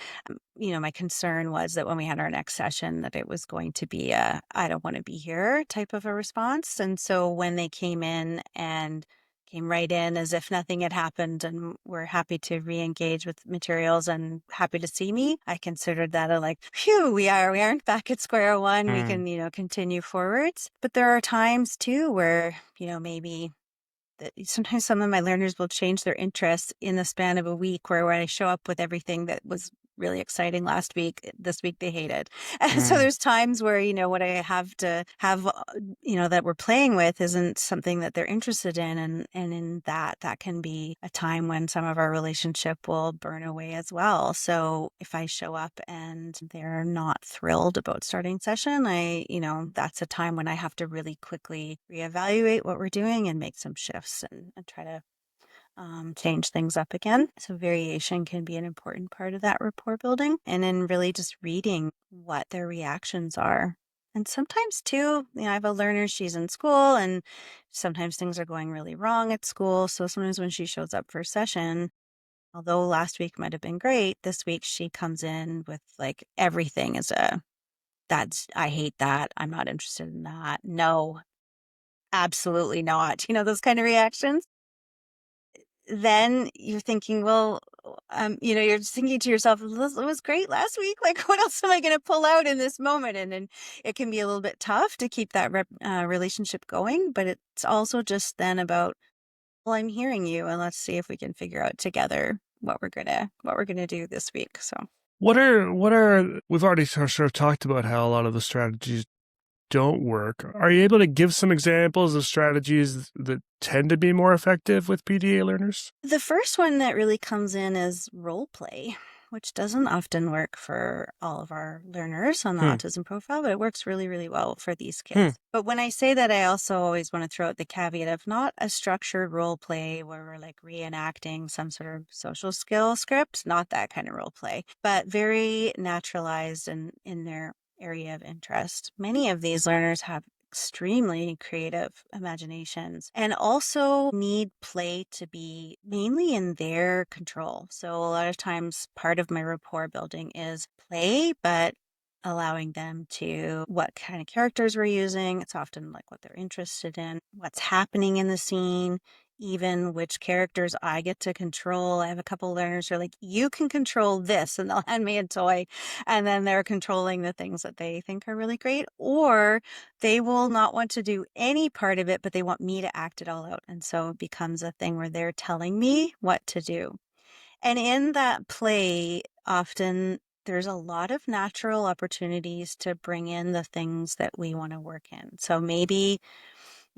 My concern was that when we had our next session, that it was going to be a, I don't want to be here type of a response. And so when they came in and came right in as if nothing had happened and were happy to re-engage with materials and happy to see me, I considered that a like, phew, we aren't back at square one. We can, continue forwards. But there are times too where, maybe that sometimes some of my learners will change their interests in the span of a week, where when I show up with everything that was really exciting last week, this week they hate it. And so there's times where, what I have to have, that we're playing with isn't something that they're interested in. And in that can be a time when some of our relationship will burn away as well. So if I show up and they're not thrilled about starting session, that's a time when I have to really quickly reevaluate what we're doing and make some shifts and try to change things up again. So variation can be an important part of that rapport building, and then really just reading what their reactions are. And sometimes too, I have a learner, she's in school and sometimes things are going really wrong at school. So sometimes when she shows up for a session, although last week might have been great, this week she comes in with like everything is I hate that. I'm not interested in that. No, absolutely not. Those kind of reactions. Then you're thinking, well, you're just thinking to yourself, it was great last week. Like, what else am I going to pull out in this moment? And then it can be a little bit tough to keep that relationship going. But it's also just then about, well, I'm hearing you, and let's see if we can figure out together what we're gonna do this week. So. What are we've already sort of talked about how a lot of the strategies don't work. Are you able to give some examples of strategies that tend to be more effective with PDA learners? The first one that really comes in is role play. which doesn't often work for all of our learners on the Hmm. autism profile, but it works really, really well for these Hmm. kids. But when I say that, I also always want to throw out the caveat of not a structured role play where we're like reenacting some sort of social skill script, not that kind of role play, but very naturalized and in their area of interest. Many of these learners have extremely creative imaginations and also need play to be mainly in their control. So a lot of times part of my rapport building is play, but allowing them to what kind of characters we're using. It's often like what they're interested in, what's happening in the scene, even which characters I get to control. I have a couple learners who are like, you can control this, and they'll hand me a toy, and then they're controlling the things that they think are really great. Or they will not want to do any part of it, but they want me to act it all out. And so it becomes a thing where they're telling me what to do. And in that play, often there's a lot of natural opportunities to bring in the things that we want to work in. So maybe,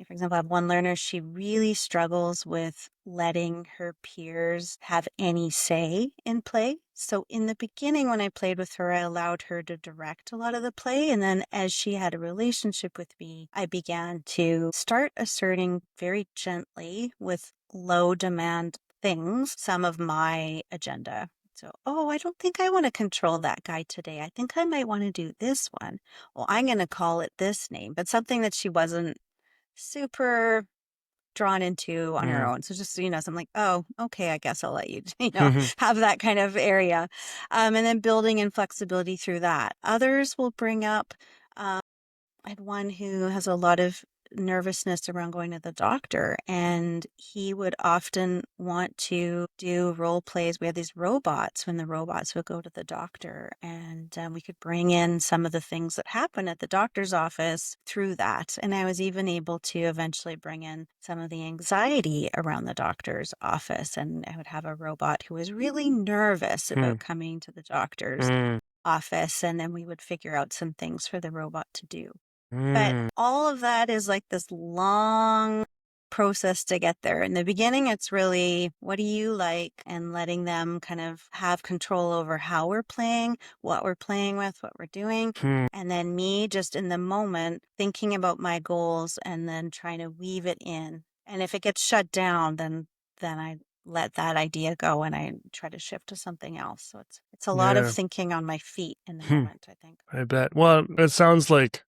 for example, I have one learner, she really struggles with letting her peers have any say in play. So in the beginning, when I played with her, I allowed her to direct a lot of the play. And then as she had a relationship with me, I began to start asserting very gently with low demand things some of my agenda. So, oh, I don't think I want to control that guy today. I think I might want to do this one. Well, I'm going to call it this name, but something that she wasn't super drawn into on her Hmm. own. So just, something like, oh, okay, I guess I'll let you, Hmm. have that kind of area. And then building in flexibility through that. Others will bring up, I had one who has a lot of nervousness around going to the doctor, and he would often want to do role plays. We had these robots when the robots would go to the doctor, and we could bring in some of the things that happen at the doctor's office through that. And I was even able to eventually bring in some of the anxiety around the doctor's office, and I would have a robot who was really nervous Hmm. about coming to the doctor's Hmm. office, and then we would figure out some things for the robot to do. But Hmm. all of that is like this long process to get there. In the beginning, it's really, what do you like? And letting them kind of have control over how we're playing, what we're playing with, what we're doing. Hmm. And then me just in the moment thinking about my goals and then trying to weave it in. And if it gets shut down, then I let that idea go and I try to shift to something else. So it's a lot of Yeah. thinking on my feet in the Hmm. moment, I think. I bet. Well, it sounds like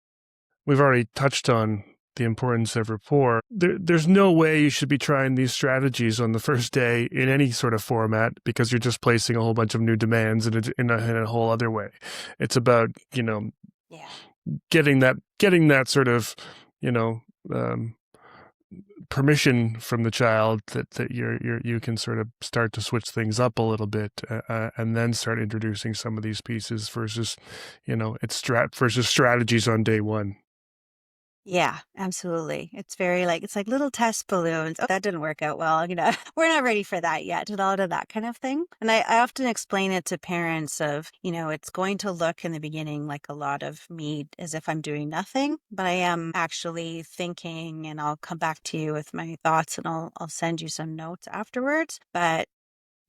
we've already touched on the importance of rapport. There's no way you should be trying these strategies on the first day in any sort of format because you're just placing a whole bunch of new demands in a whole other way. It's about, Yeah. getting that sort of, you know, um, permission from the child that you can sort of start to switch things up a little bit, and then start introducing some of these pieces versus, it's versus strategies on day one. Yeah, absolutely. It's like little test balloons. Oh, that didn't work out well. We're not ready for that yet. And a lot of that kind of thing. And I often explain it to parents of, it's going to look in the beginning like a lot of me as if I'm doing nothing, but I am actually thinking, and I'll come back to you with my thoughts and I'll send you some notes afterwards. But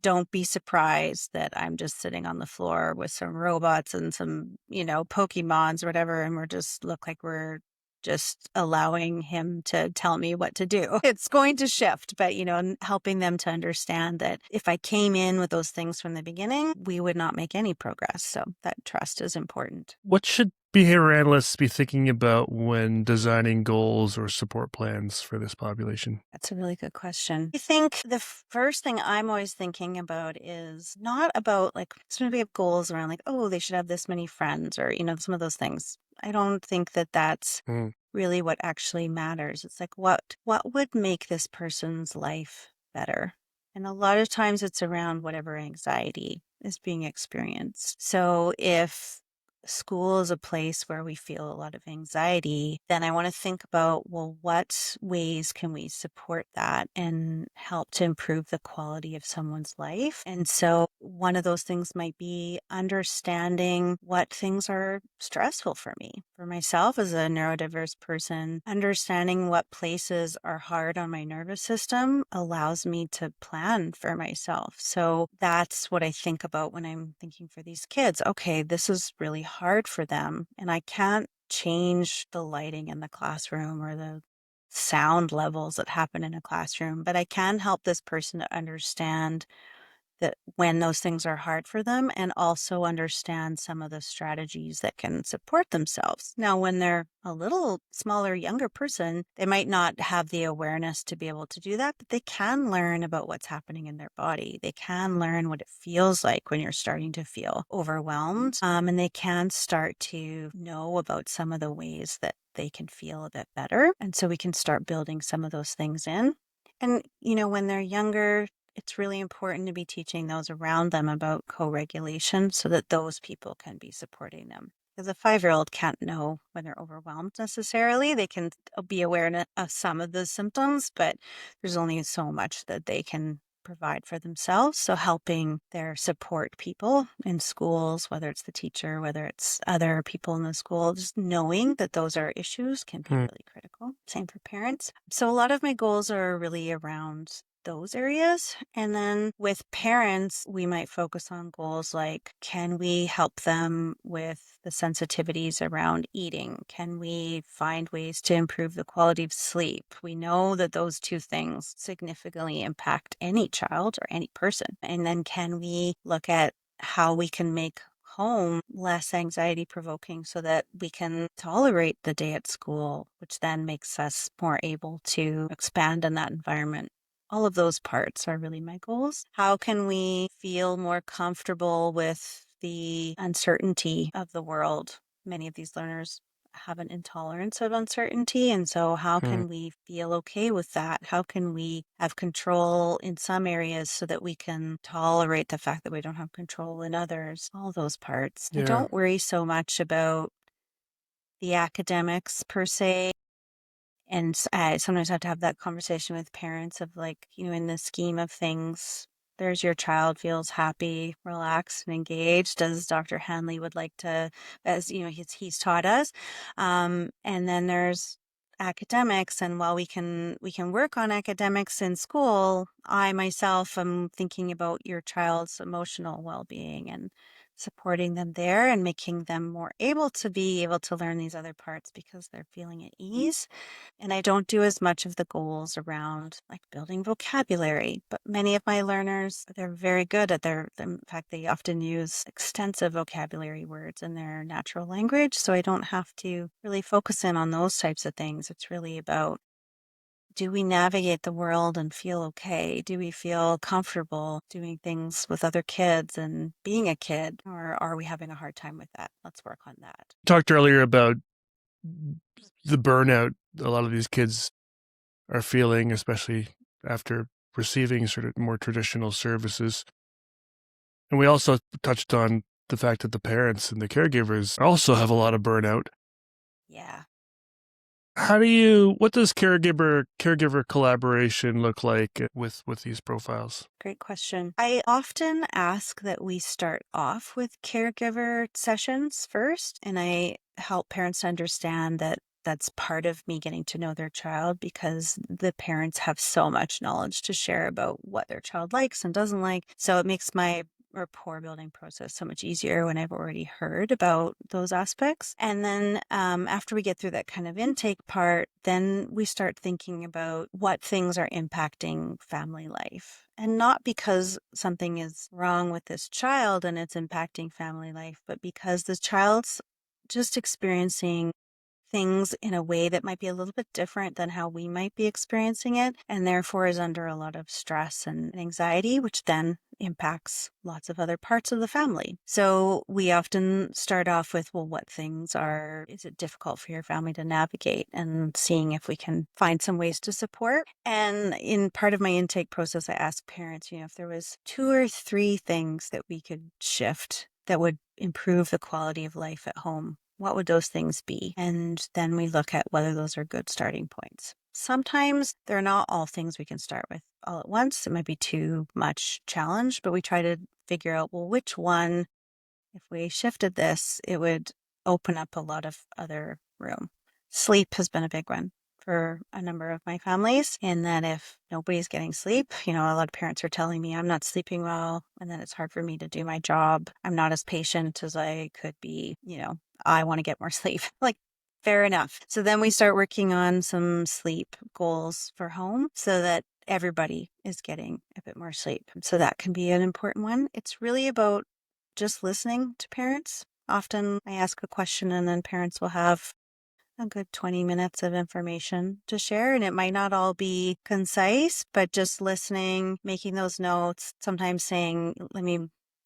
don't be surprised that I'm just sitting on the floor with some robots and some, Pokemons or whatever, and we're just look like we're just allowing him to tell me what to do. It's going to shift, but, helping them to understand that if I came in with those things from the beginning, we would not make any progress. So that trust is important. What should behavior analysts be thinking about when designing goals or support plans for this population? That's a really good question. I think the first thing I'm always thinking about is not about like, so we have goals around like, oh, they should have this many friends or, some of those things. I don't think that that's Mm. really what actually matters. It's like, what would make this person's life better? And a lot of times it's around whatever anxiety is being experienced. So if school is a place where we feel a lot of anxiety, then I want to think about, well, what ways can we support that and help to improve the quality of someone's life? And so one of those things might be understanding what things are stressful for me. For myself as a neurodiverse person, understanding what places are hard on my nervous system allows me to plan for myself. So that's what I think about when I'm thinking for these kids. Okay, this is really hard for them, and I can't change the lighting in the classroom or the sound levels that happen in a classroom, but I can help this person to understand that when those things are hard for them and also understand some of the strategies that can support themselves. Now, when they're a little smaller, younger person, they might not have the awareness to be able to do that, but they can learn about what's happening in their body. They can learn what it feels like when you're starting to feel overwhelmed. And they can start to know about some of the ways that they can feel a bit better. And so we can start building some of those things in. And, when they're younger, it's really important to be teaching those around them about co-regulation so that those people can be supporting them. Because a 5-year-old can't know when they're overwhelmed necessarily. They can be aware of some of the symptoms, but there's only so much that they can provide for themselves. So helping their support people in schools, whether it's the teacher, whether it's other people in the school, just knowing that those are issues can be really critical. Same for parents. So a lot of my goals are really around those areas. And then with parents, we might focus on goals like, can we help them with the sensitivities around eating? Can we find ways to improve the quality of sleep? We know that those two things significantly impact any child or any person. And then can we look at how we can make home less anxiety provoking so that we can tolerate the day at school, which then makes us more able to expand in that environment. All of those parts are really my goals. How can we feel more comfortable with the uncertainty of the world? Many of these learners have an intolerance of uncertainty. And so how can we feel okay with that? How can we have control in some areas so that we can tolerate the fact that we don't have control in others? All those parts. I Yeah. don't worry so much about the academics per se. And I sometimes have to have that conversation with parents of like, in the scheme of things, there's your child feels happy, relaxed, and engaged, as Dr. Hanley would like to, as he's taught us. And then there's academics, and while we can work on academics in school, I myself am thinking about your child's emotional well-being and supporting them there and making them more able to learn these other parts because they're feeling at ease. And I don't do as much of the goals around like building vocabulary, but many of my learners, they're very good at in fact, they often use extensive vocabulary words in their natural language. So I don't have to really focus in on those types of things. It's really about, do we navigate the world and feel okay? Do we feel comfortable doing things with other kids and being a kid? Or are we having a hard time with that? Let's work on that. Talked earlier about the burnout a lot of these kids are feeling, especially after receiving sort of more traditional services. And we also touched on the fact that the parents and the caregivers also have a lot of burnout. Yeah. What does caregiver collaboration look like with these profiles? Great question. I often ask that we start off with caregiver sessions first, and I help parents understand that that's part of me getting to know their child because the parents have so much knowledge to share about what their child likes and doesn't like. So it makes my rapport building process so much easier when I've already heard about those aspects. And then after we get through that kind of intake part, then we start thinking about what things are impacting family life. And not because something is wrong with this child and it's impacting family life, but because the child's just experiencing things in a way that might be a little bit different than how we might be experiencing it, and therefore is under a lot of stress and anxiety, which then impacts lots of other parts of the family. So we often start off with, well, is it difficult for your family to navigate, and seeing if we can find some ways to support. And in part of my intake process, I ask parents, if there was 2 or 3 things that we could shift that would improve the quality of life at home? What would those things be? And then we look at whether those are good starting points. Sometimes they're not all things we can start with all at once. It might be too much challenge, but we try to figure out, well, which one, if we shifted this, it would open up a lot of other room. Sleep has been a big one for a number of my families, in that if nobody's getting sleep, a lot of parents are telling me I'm not sleeping well, and then it's hard for me to do my job. I'm not as patient as I could be. I want to get more sleep. Like, fair enough. So then we start working on some sleep goals for home so that everybody is getting a bit more sleep. So that can be an important one. It's really about just listening to parents. Often I ask a question and then parents will have a good 20 minutes of information to share. And it might not all be concise, but just listening, making those notes, sometimes saying, let me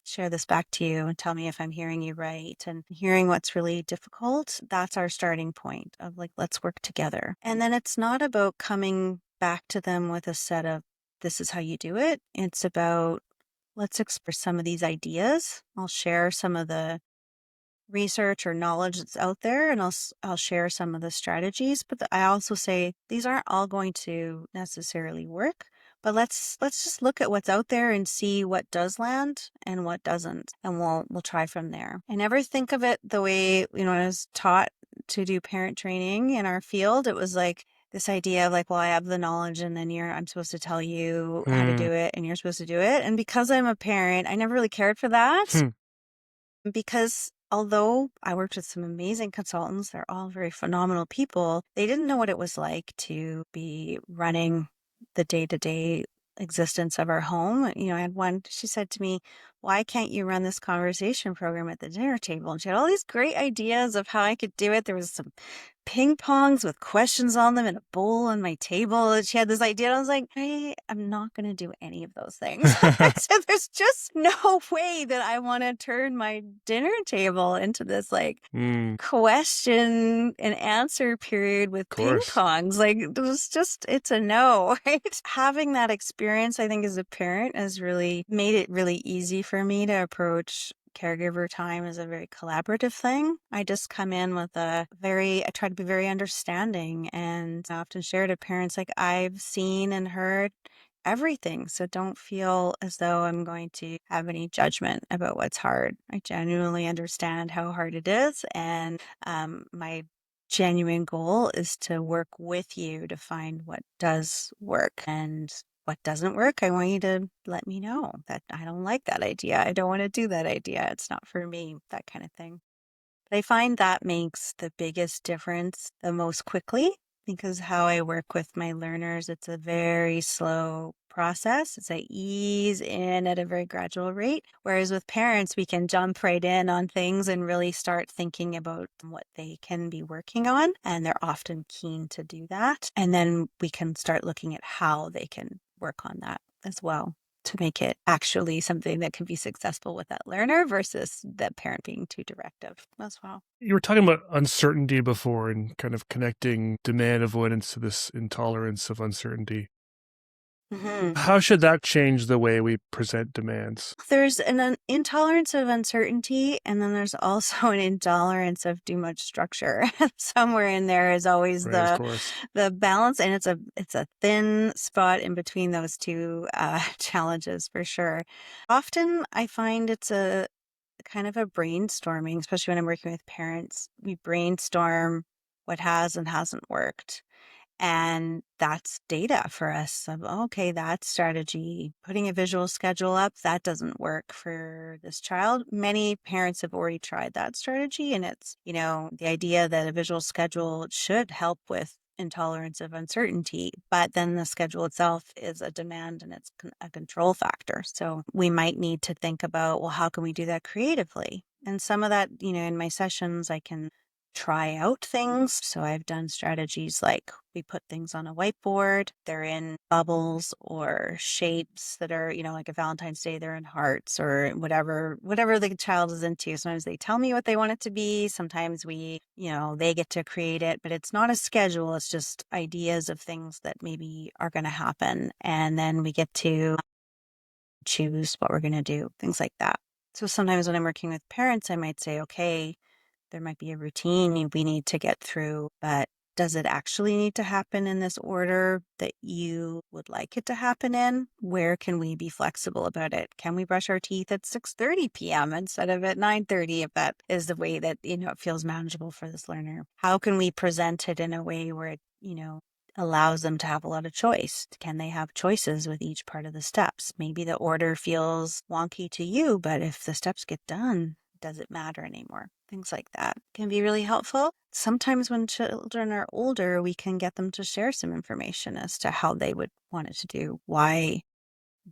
share this back to you and tell me if I'm hearing you right, and hearing what's really difficult. That's our starting point of like, let's work together. And then it's not about coming back to them with a set of, this is how you do it. It's about, let's explore some of these ideas. I'll share some of the research or knowledge that's out there, and I'll share some of the strategies. But I also say these aren't all going to necessarily work. But let's just look at what's out there and see what does land and what doesn't, and we'll try from there. I never think of it the way I was taught to do parent training in our field. It was like this idea of like, well, I have the knowledge and then I'm supposed to tell you how to do it and you're supposed to do it. And because I'm a parent, I never really cared for that, because although I worked with some amazing consultants, they're all very phenomenal people, they didn't know what it was like to be running the day-to-day existence of our home. I had one, she said to me, why can't you run this conversation program at the dinner table? And she had all these great ideas of how I could do it. There was some ping pongs with questions on them and a bowl on my table. And she had this idea. And I was like, hey, I'm not going to do any of those things. So there's just no way that I want to turn my dinner table into this like question and answer period with ping pongs. Like, it's a no, right? Having that experience, I think, as a parent has really made it really easy for me to approach caregiver time is a very collaborative thing. I just come in with I try to be very understanding, and I often share to parents, like, I've seen and heard everything. So don't feel as though I'm going to have any judgment about what's hard. I genuinely understand how hard it is. And my genuine goal is to work with you to find what does work. And what doesn't work, I want you to let me know that I don't like that idea. I don't want to do that idea. It's not for me, that kind of thing. But I find that makes the biggest difference the most quickly, because how I work with my learners, it's a very slow process. It's I ease in at a very gradual rate. Whereas with parents, we can jump right in on things and really start thinking about what they can be working on. And they're often keen to do that. And then we can start looking at how they can work on that as well, to make it actually something that can be successful with that learner versus the parent being too directive as well. You were talking about uncertainty before and kind of connecting demand avoidance to this intolerance of uncertainty. How should that change the way we present demands? There's an intolerance of uncertainty, and then there's also an intolerance of too much structure. Somewhere in there is always the balance, and it's a thin spot in between those two challenges for sure. Often I find it's a kind of a brainstorming, especially when I'm working with parents. We brainstorm what has and hasn't worked. And that's data for us of, okay, that strategy, putting a visual schedule up, that doesn't work for this child. Many parents have already tried that strategy. And it's, the idea that a visual schedule should help with intolerance of uncertainty, but then the schedule itself is a demand and it's a control factor. So we might need to think about, well, how can we do that creatively? And some of that, in my sessions, I can try out things. So I've done strategies like we put things on a whiteboard. They're in bubbles or shapes that are, like a Valentine's Day, they're in hearts or whatever the child is into. Sometimes they tell me what they want it to be. Sometimes they get to create it, but it's not a schedule. It's just ideas of things that maybe are going to happen. And then we get to choose what we're going to do, things like that. So sometimes when I'm working with parents, I might say, okay, there might be a routine we need to get through, but does it actually need to happen in this order that you would like it to happen in? Where can we be flexible about it? Can we brush our teeth at 6:30 p.m. instead of at 9:30 if that is the way that, it feels manageable for this learner? How can we present it in a way where it, allows them to have a lot of choice? Can they have choices with each part of the steps? Maybe the order feels wonky to you, but if the steps get done, does it matter anymore? Things like that can be really helpful. Sometimes when children are older, we can get them to share some information as to how they would want it to do, why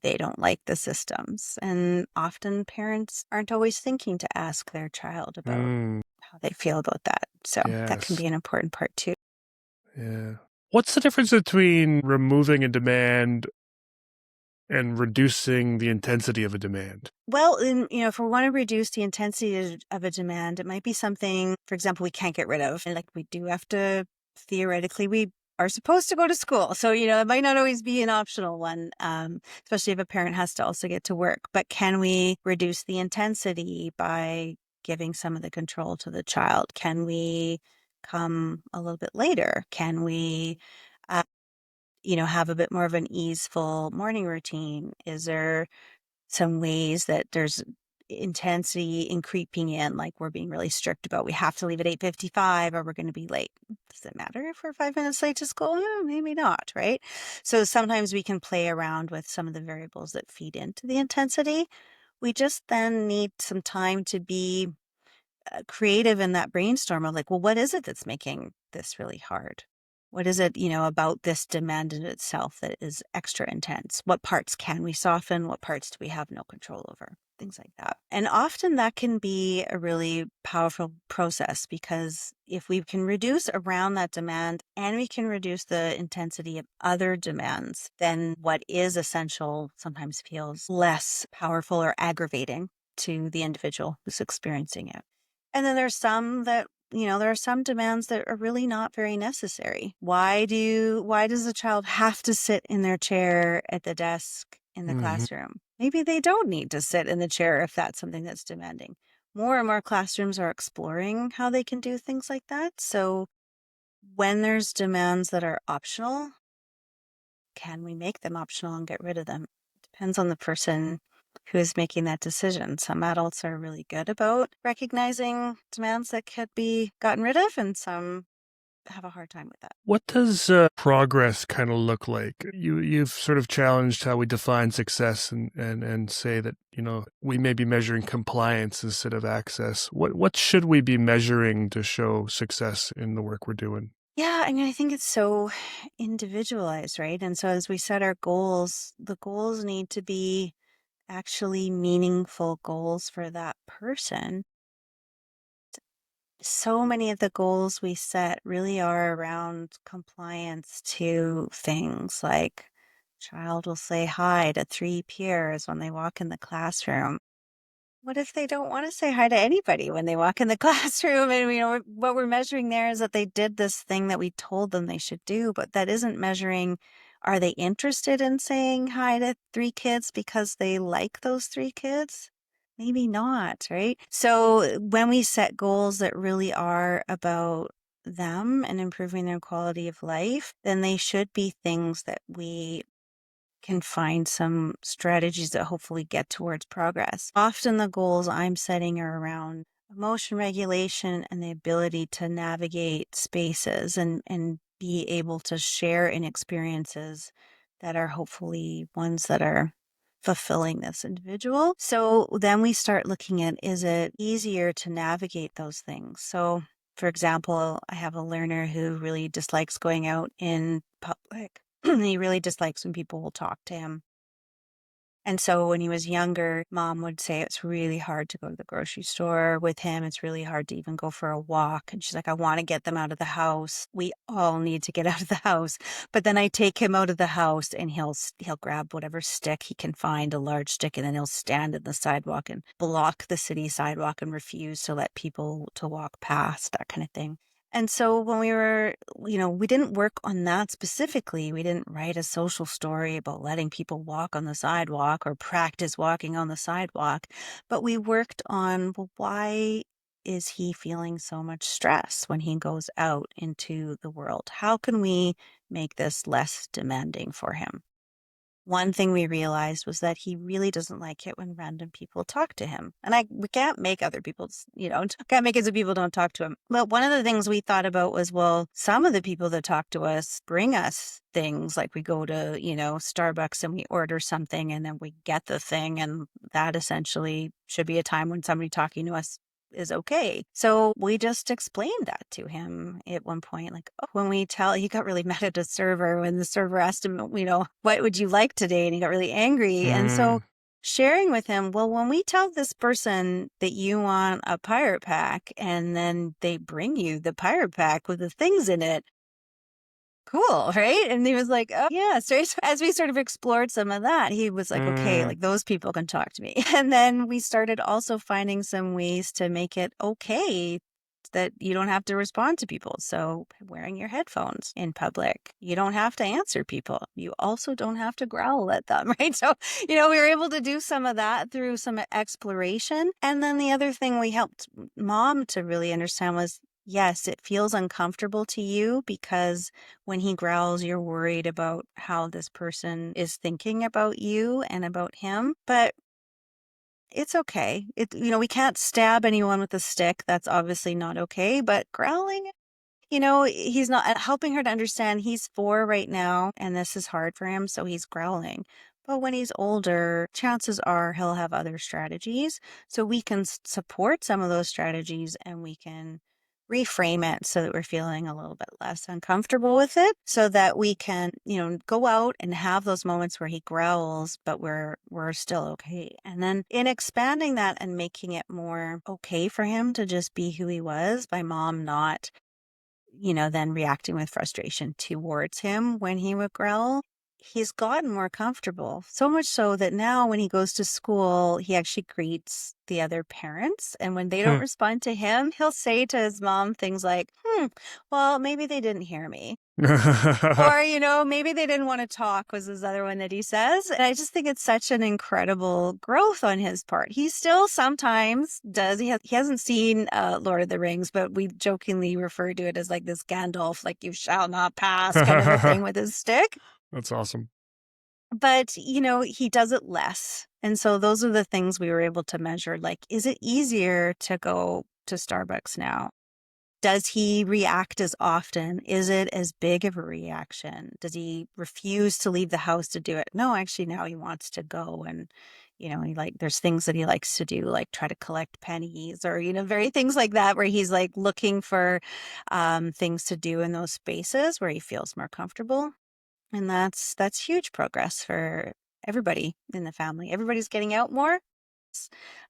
they don't like the systems. And often parents aren't always thinking to ask their child about Mm, how they feel about that. So that can yes. be an important part too. Yeah. What's the difference between removing a demand and reducing the intensity of a demand? Well, if we want to reduce the intensity of a demand, it might be something, for example, we can't get rid of. And like we do have to, theoretically, we are supposed to go to school. So, it might not always be an optional one, especially if a parent has to also get to work. But can we reduce the intensity by giving some of the control to the child? Can we come a little bit later? Can we, uh, have a bit more of an easeful morning routine? Is there some ways that there's intensity in creeping in, like we're being really strict about we have to leave at 8:55 or we're going to be late? Does it matter if we're 5 minutes late to school? Maybe not, right? So sometimes we can play around with some of the variables that feed into the intensity. We just then need some time to be creative in that brainstorm of like, well, what is it that's making this really hard? What is it, about this demand in itself that is extra intense? What parts can we soften? What parts do we have no control over? Things like that. And often that can be a really powerful process because if we can reduce around that demand and we can reduce the intensity of other demands, then what is essential sometimes feels less powerful or aggravating to the individual who's experiencing it. And then there's some that, there are some demands that are really not very necessary. Why does a child have to sit in their chair at the desk in the Hmm. classroom? Maybe they don't need to sit in the chair if that's something that's demanding. More and more classrooms are exploring how they can do things like that. So when there's demands that are optional, can we make them optional and get rid of them? Depends on the person who is making that decision. Some adults are really good about recognizing demands that could be gotten rid of, and some have a hard time with that. What does progress kind of look like? You've sort of challenged how we define success and say that, we may be measuring compliance instead of access. What should we be measuring to show success in the work we're doing? Yeah, I mean, I think it's so individualized, right? And so as we set our goals, the goals need to be actually meaningful goals for that person. So many of the goals we set really are around compliance to things like child will say hi to three peers when they walk in the classroom. What if they don't want to say hi to anybody when they walk in the classroom? And what we're measuring there is that they did this thing that we told them they should do, but that isn't measuring, are they interested in saying hi to three kids because they like those three kids? Maybe not, right? So when we set goals that really are about them and improving their quality of life, then they should be things that we can find some strategies that hopefully get towards progress. Often the goals I'm setting are around emotion regulation and the ability to navigate spaces and be able to share in experiences that are hopefully ones that are fulfilling this individual. So then we start looking at, is it easier to navigate those things? So for example, I have a learner who really dislikes going out in public. He really dislikes when people will talk to him. And so when he was younger, mom would say it's really hard to go to the grocery store with him. It's really hard to even go for a walk. And she's like, I want to get them out of the house. We all need to get out of the house. But then I take him out of the house and he'll grab whatever stick he can find, a large stick, and then he'll stand in the sidewalk and block the city sidewalk and refuse to let people to walk past, that kind of thing. And so when we were, we didn't work on that specifically. We didn't write a social story about letting people walk on the sidewalk or practice walking on the sidewalk, but we worked on, well, why is he feeling so much stress when he goes out into the world? How can we make this less demanding for him? One thing we realized was that he really doesn't like it when random people talk to him. And we can't make other people's, can't make it so people don't talk to him. But one of the things we thought about was, well, some of the people that talk to us bring us things like we go to, Starbucks and we order something and then we get the thing. And that essentially should be a time when somebody talking to us is okay. So we just explained that to him at one point. Like, when he got really mad at the server when the server asked him, what would you like today? And he got really angry. And so Mm, sharing with him, well, when we tell this person that you want a pirate pack and then they bring you the pirate pack with the things in it, cool, right? And he was like, oh, yeah. So as we sort of explored some of that, he was like, okay, mm, like those people can talk to me. And then we started also finding some ways to make it okay that you don't have to respond to people. So wearing your headphones in public, you don't have to answer people. You also don't have to growl at them, right? So, we were able to do some of that through some exploration. And then the other thing we helped mom to really understand was, yes, it feels uncomfortable to you because when he growls, you're worried about how this person is thinking about you and about him. But it's okay. We can't stab anyone with a stick. That's obviously not okay. But growling, he's not helping her to understand he's 4 right now and this is hard for him. So he's growling. But when he's older, chances are he'll have other strategies. So we can support some of those strategies and we can reframe it so that we're feeling a little bit less uncomfortable with it so that we can, go out and have those moments where he growls, but we're still okay. And then in expanding that and making it more okay for him to just be who he was by mom not then reacting with frustration towards him when he would growl, he's gotten more comfortable. So much so that now when he goes to school, he actually greets the other parents. And when they don't hmm. respond to him, he'll say to his mom things like, well, maybe they didn't hear me. Or, maybe they didn't want to talk was his other one that he says. And I just think it's such an incredible growth on his part. He still sometimes does. He hasn't seen Lord of the Rings, but we jokingly refer to it as like this Gandalf, like you shall not pass kind of a thing with his stick. That's awesome. But, he does it less. And so those are the things we were able to measure. Like, is it easier to go to Starbucks now? Does he react as often? Is it as big of a reaction? Does he refuse to leave the house to do it? No, actually, now he wants to go. And, there's things that he likes to do, like try to collect pennies or, very things like that, where he's like looking for things to do in those spaces where he feels more comfortable. And that's huge progress for everybody in the family. Everybody's getting out more, a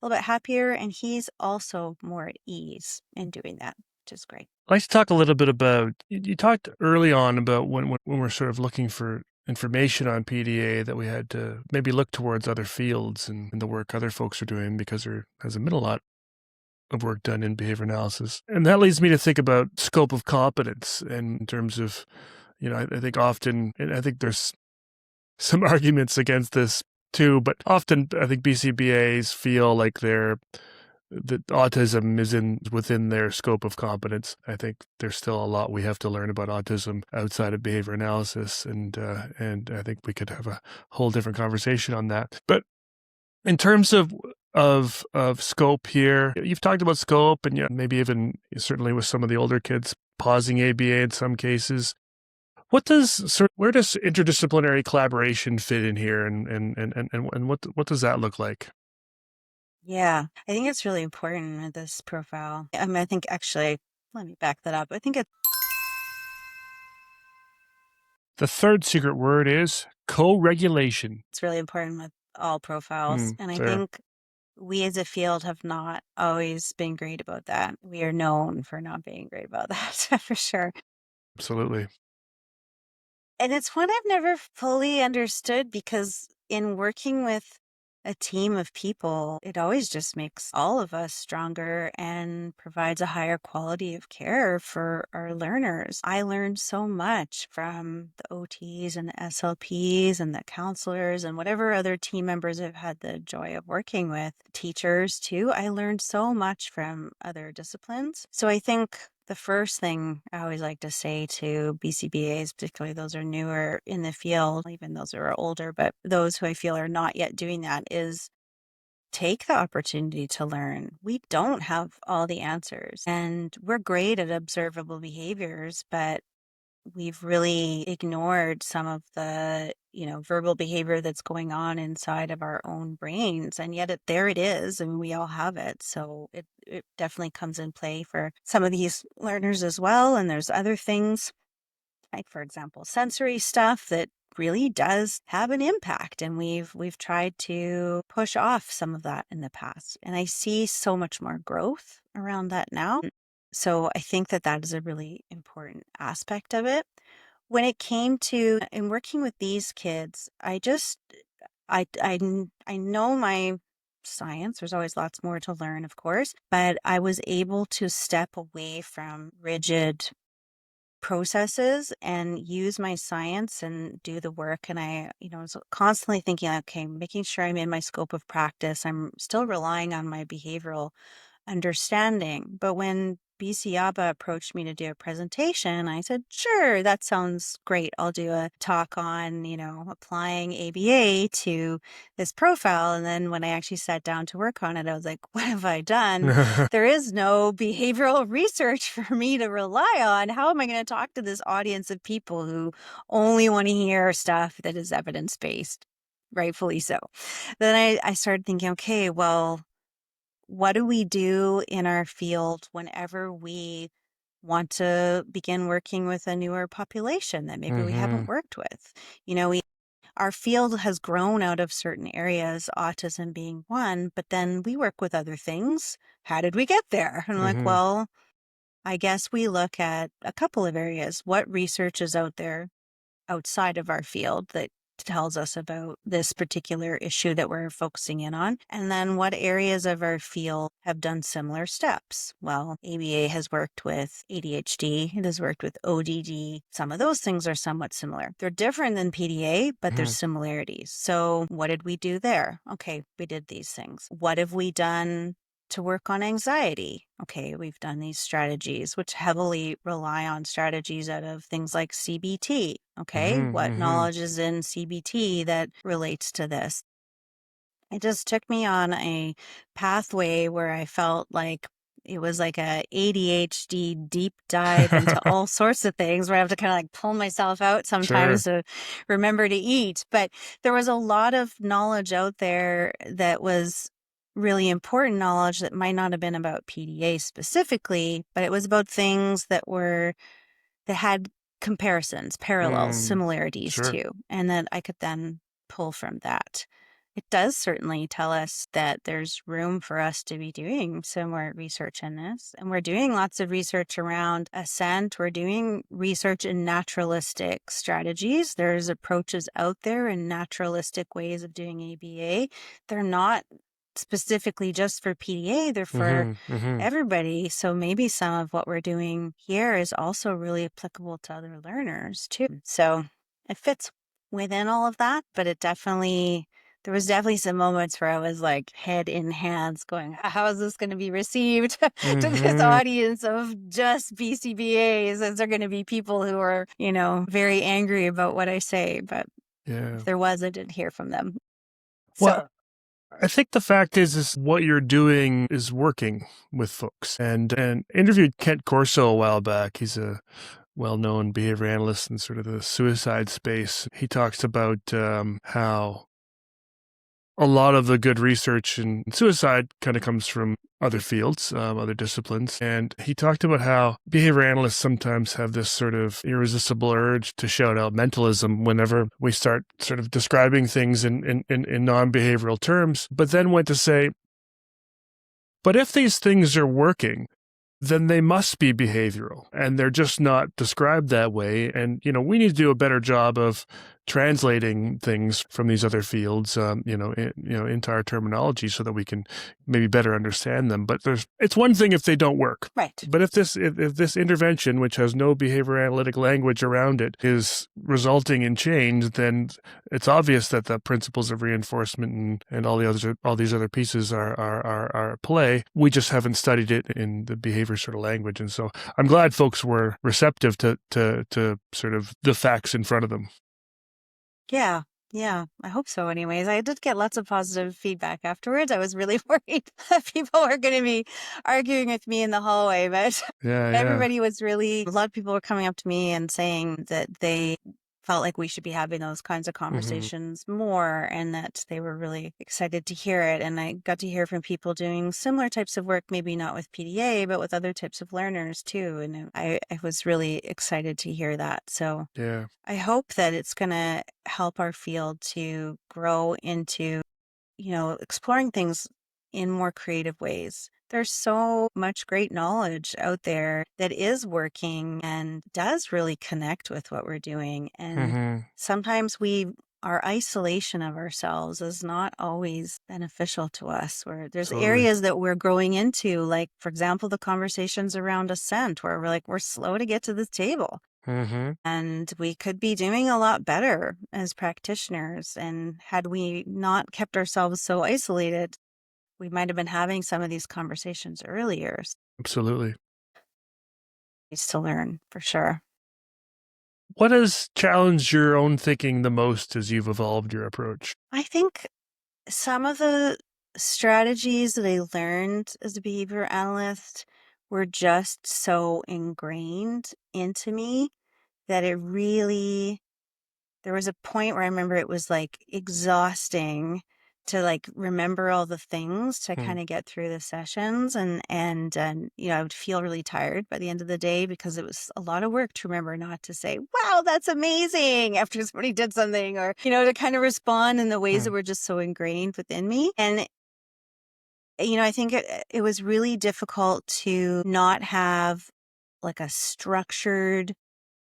little bit happier, and he's also more at ease in doing that, which is great. I'd like to talk a little bit about, you talked early on about when we're sort of looking for information on PDA that we had to maybe look towards other fields and the work other folks are doing because there hasn't been a lot of work done in behavior analysis. And that leads me to think about scope of competence in terms of, I think often, and I think there's some arguments against this too, but often I think BCBAs feel like that autism is within their scope of competence. I think there's still a lot we have to learn about autism outside of behavior analysis, and I think we could have a whole different conversation on that. But in terms of scope here, you've talked about scope, and maybe even certainly with some of the older kids pausing ABA in some cases. Where does interdisciplinary collaboration fit in here, and what does that look like? Yeah, I think it's really important with this profile. I mean, I think actually, let me back that up. I think The third secret word is co-regulation. it's really important with all profiles. And I Fair. think we as a field have not always been great about that. We are known for not being great about that, for sure. Absolutely. And it's one I've never fully understood because in working with a team of people, it always just makes all of us stronger and provides a higher quality of care for our learners. I learned so much from the OTs and the SLPs and the counselors and whatever other team members I've had the joy of working with, teachers too. I learned so much from other disciplines. So I think the first thing I always like to say to BCBAs, particularly those who are newer in the field, even those who are older, but those who I feel are not yet doing that, is take the opportunity to learn. We don't have all the answers, and we're great at observable behaviors, but we've really ignored some of the, verbal behavior that's going on inside of our own brains. And yet there it is, and we all have it. So it definitely comes in play for some of these learners as well. And there's other things, like, for example, sensory stuff that really does have an impact. And we've tried to push off some of that in the past. And I see so much more growth around that now. So I think that is a really important aspect of it. When it came to in working with these kids, I know my science. There's always lots more to learn, of course, but I was able to step away from rigid processes and use my science and do the work. And I, was constantly thinking, okay, making sure I'm in my scope of practice. I'm still relying on my behavioral understanding. But when BC ABA approached me to do a presentation, I said, sure, that sounds great. I'll do a talk on, applying ABA to this profile. And then when I actually sat down to work on it, I was like, what have I done? There is no behavioral research for me to rely on. How am I going to talk to this audience of people who only want to hear stuff that is evidence-based? Rightfully so. Then I started thinking, okay, well, what do we do in our field whenever we want to begin working with a newer population that maybe we haven't worked with? Our field has grown out of certain areas, autism being one, but then we work with other things. How did we get there? And I'm like, well, I guess we look at a couple of areas. What research is out there outside of our field that tells us about this particular issue that we're focusing in on? And then what areas of our field have done similar steps? Well, ABA has worked with ADHD. It has worked with ODD. Some of those things are somewhat similar. They're different than PDA, but there's similarities. So what did we do there? Okay, we did these things. What have we done to work on anxiety? Okay, we've done these strategies, which heavily rely on strategies out of things like CBT. Okay, what knowledge is in CBT that relates to this? It just took me on a pathway where I felt like it was like a ADHD deep dive into all sorts of things where I have to kind of like pull myself out sometimes to remember to eat. But there was a lot of knowledge out there that was really important knowledge that might not have been about PDA specifically, but it was about things that had comparisons, parallels, similarities too, and that I could then pull from that. It does certainly tell us that there's room for us to be doing some more research in this. And we're doing lots of research around assent. We're doing research in naturalistic strategies. There's approaches out there in naturalistic ways of doing ABA. They're not specifically just for PDA, they're for everybody. So maybe some of what we're doing here is also really applicable to other learners too. So it fits within all of that, but there was definitely some moments where I was like head in hands going, how is this going to be received to this audience of just BCBAs? Is there going to be people who are, very angry about what I say? But if there was, I didn't hear from them. Well, I think the fact is what you're doing is working with folks. And interviewed Kent Corso a while back. He's a well-known behavior analyst in sort of the suicide space. He talks about how a lot of the good research in suicide kind of comes from other fields, other disciplines. And he talked about how behavior analysts sometimes have this sort of irresistible urge to shout out mentalism whenever we start sort of describing things in non-behavioral terms, but then went to say, but if these things are working, then they must be behavioral, and they're just not described that way. And, we need to do a better job of translating things from these other fields, into our terminology so that we can maybe better understand them. But it's one thing if they don't work. Right. But if this intervention, which has no behavior analytic language around it, is resulting in change, then it's obvious that the principles of reinforcement and all these other pieces are at play. We just haven't studied it in the behavior sort of language. And so I'm glad folks were receptive to sort of the facts in front of them. Yeah. Yeah, I hope so anyways. I did get lots of positive feedback afterwards. I was really worried that people were going to be arguing with me in the hallway, but everybody was a lot of people were coming up to me and saying that they felt like we should be having those kinds of conversations more, and that they were really excited to hear it. And I got to hear from people doing similar types of work, maybe not with PDA, but with other types of learners too. And I was really excited to hear that. So I hope that it's going to help our field to grow into, exploring things in more creative ways. There's so much great knowledge out there that is working and does really connect with what we're doing. And sometimes our isolation of ourselves is not always beneficial to us, where there's areas that we're growing into, like, for example, the conversations around assent, where we're slow to get to the table. And we could be doing a lot better as practitioners. And had we not kept ourselves so isolated, we might have been having some of these conversations earlier. Absolutely. Needs to learn, for sure. What has challenged your own thinking the most as you've evolved your approach? I think some of the strategies that I learned as a behavior analyst were just so ingrained into me that there was a point where I remember it was like exhausting to like remember all the things to kind of get through the sessions, and I would feel really tired by the end of the day because it was a lot of work to remember not to say, wow, that's amazing, after somebody did something, or to kind of respond in the ways that were just so ingrained within me. And I think it was really difficult to not have like a structured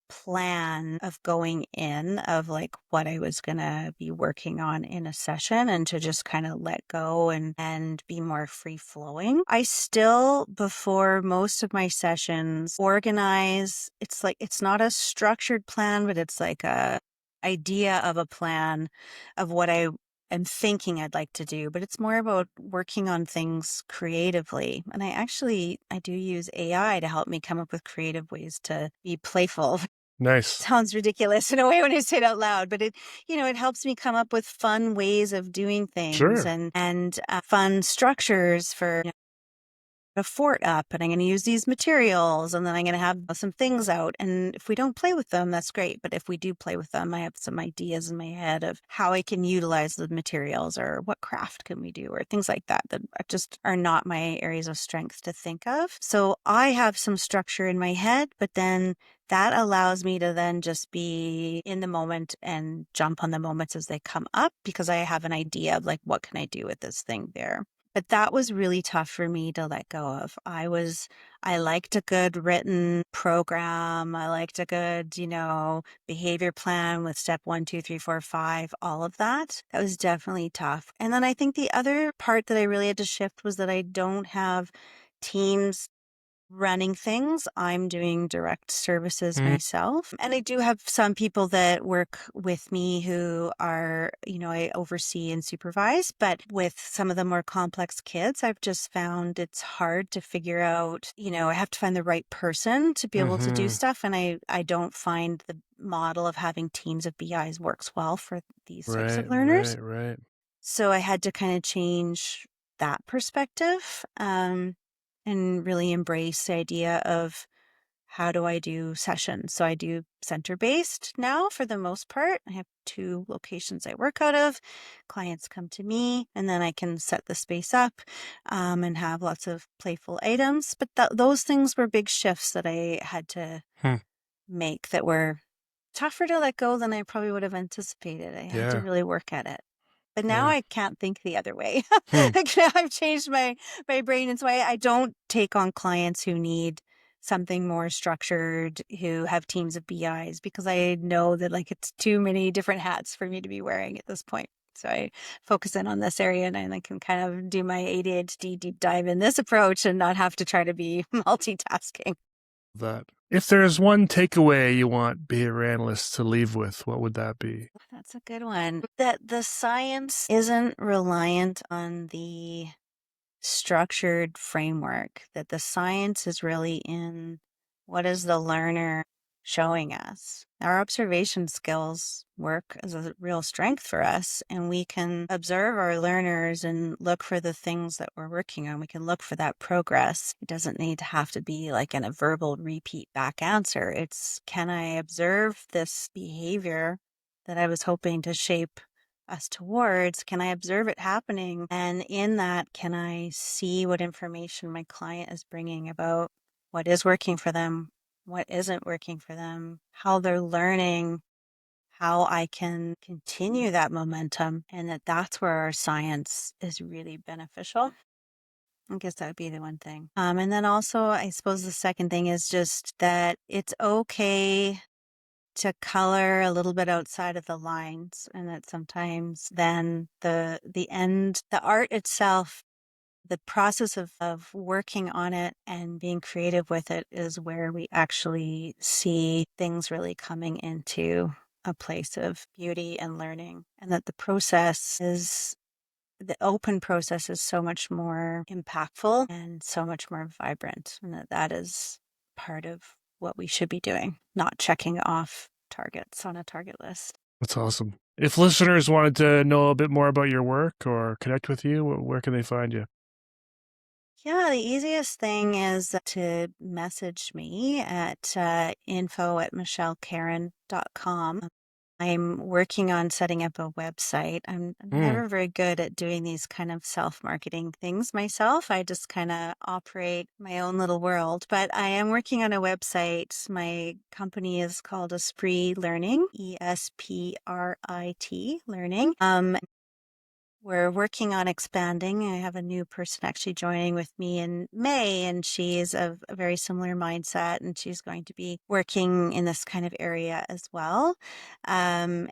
plan of going in of like what I was going to be working on in a session, and to just kind of let go and be more free flowing. I still, before most of my sessions, organize. It's like, it's not a structured plan, but it's like a idea of a plan of what I am thinking I'd like to do, but it's more about working on things creatively. And I do use AI to help me come up with creative ways to be playful. Nice. Sounds ridiculous in a way when I say it out loud, but it helps me come up with fun ways of doing things, and fun structures for a fort up, and I'm going to use these materials, and then I'm going to have some things out. And if we don't play with them, that's great. But if we do play with them, I have some ideas in my head of how I can utilize the materials, or what craft can we do, or things like that just are not my areas of strength to think of. So I have some structure in my head, but then that allows me to then just be in the moment and jump on the moments as they come up, because I have an idea of like, what can I do with this thing there? But that was really tough for me to let go of. I liked a good written program. I liked a good, behavior plan with step 1, 2, 3, 4, 5, all of that. That was definitely tough. And then I think the other part that I really had to shift was that I don't have teams running things. I'm doing direct services myself. And I do have some people that work with me who are, I oversee and supervise. But with some of the more complex kids, I've just found it's hard to figure out, I have to find the right person to be able to do stuff. And I don't find the model of having teams of BIs works well for these types of learners. Right. So I had to kind of change that perspective. And really embrace the idea of, how do I do sessions? So I do center-based now for the most part. I have 2 locations I work out of. Clients come to me, and then I can set the space up and have lots of playful items. But those things were big shifts that I had to make that were tougher to let go than I probably would have anticipated. I had to really work at it. But now I can't think the other way. Like, now I've changed my brain. And so I don't take on clients who need something more structured, who have teams of BIs, because I know that like it's too many different hats for me to be wearing at this point. So I focus in on this area and I can kind of do my ADHD deep dive in this approach and not have to try to be multitasking. That. If there's one takeaway you want behavior analysts to leave with, what would that be? That's a good one. That the science isn't reliant on the structured framework, that the science is really in what is the learner showing us. Our observation skills work as a real strength for us, and we can observe our learners and look for the things that we're working on. We can look for that progress. It doesn't need to have to be like in a verbal repeat back answer. It's, can I observe this behavior that I was hoping to shape us towards? Can I observe it happening? And in that, can I see what information my client is bringing about what is working for them, what isn't working for them, how they're learning, how I can continue that momentum, and that's where our science is really beneficial. I guess that would be the one thing. And then also, I suppose the second thing is just that it's okay to color a little bit outside of the lines, and that sometimes then the art itself, the process of working on it and being creative with it is where we actually see things really coming into a place of beauty and learning, and that the open process is so much more impactful and so much more vibrant, and that is part of what we should be doing, not checking off targets on a target list. That's awesome. If listeners wanted to know a bit more about your work or connect with you, where can they find you? Yeah, the easiest thing is to message me at info@michellekarren.com. I'm working on setting up a website. I'm never very good at doing these kind of self-marketing things myself. I just kind of operate my own little world, but I am working on a website. My company is called Esprit Learning, ESPRIT Learning. We're working on expanding. I have a new person actually joining with me in May, and she's of a very similar mindset, and she's going to be working in this kind of area as well. And,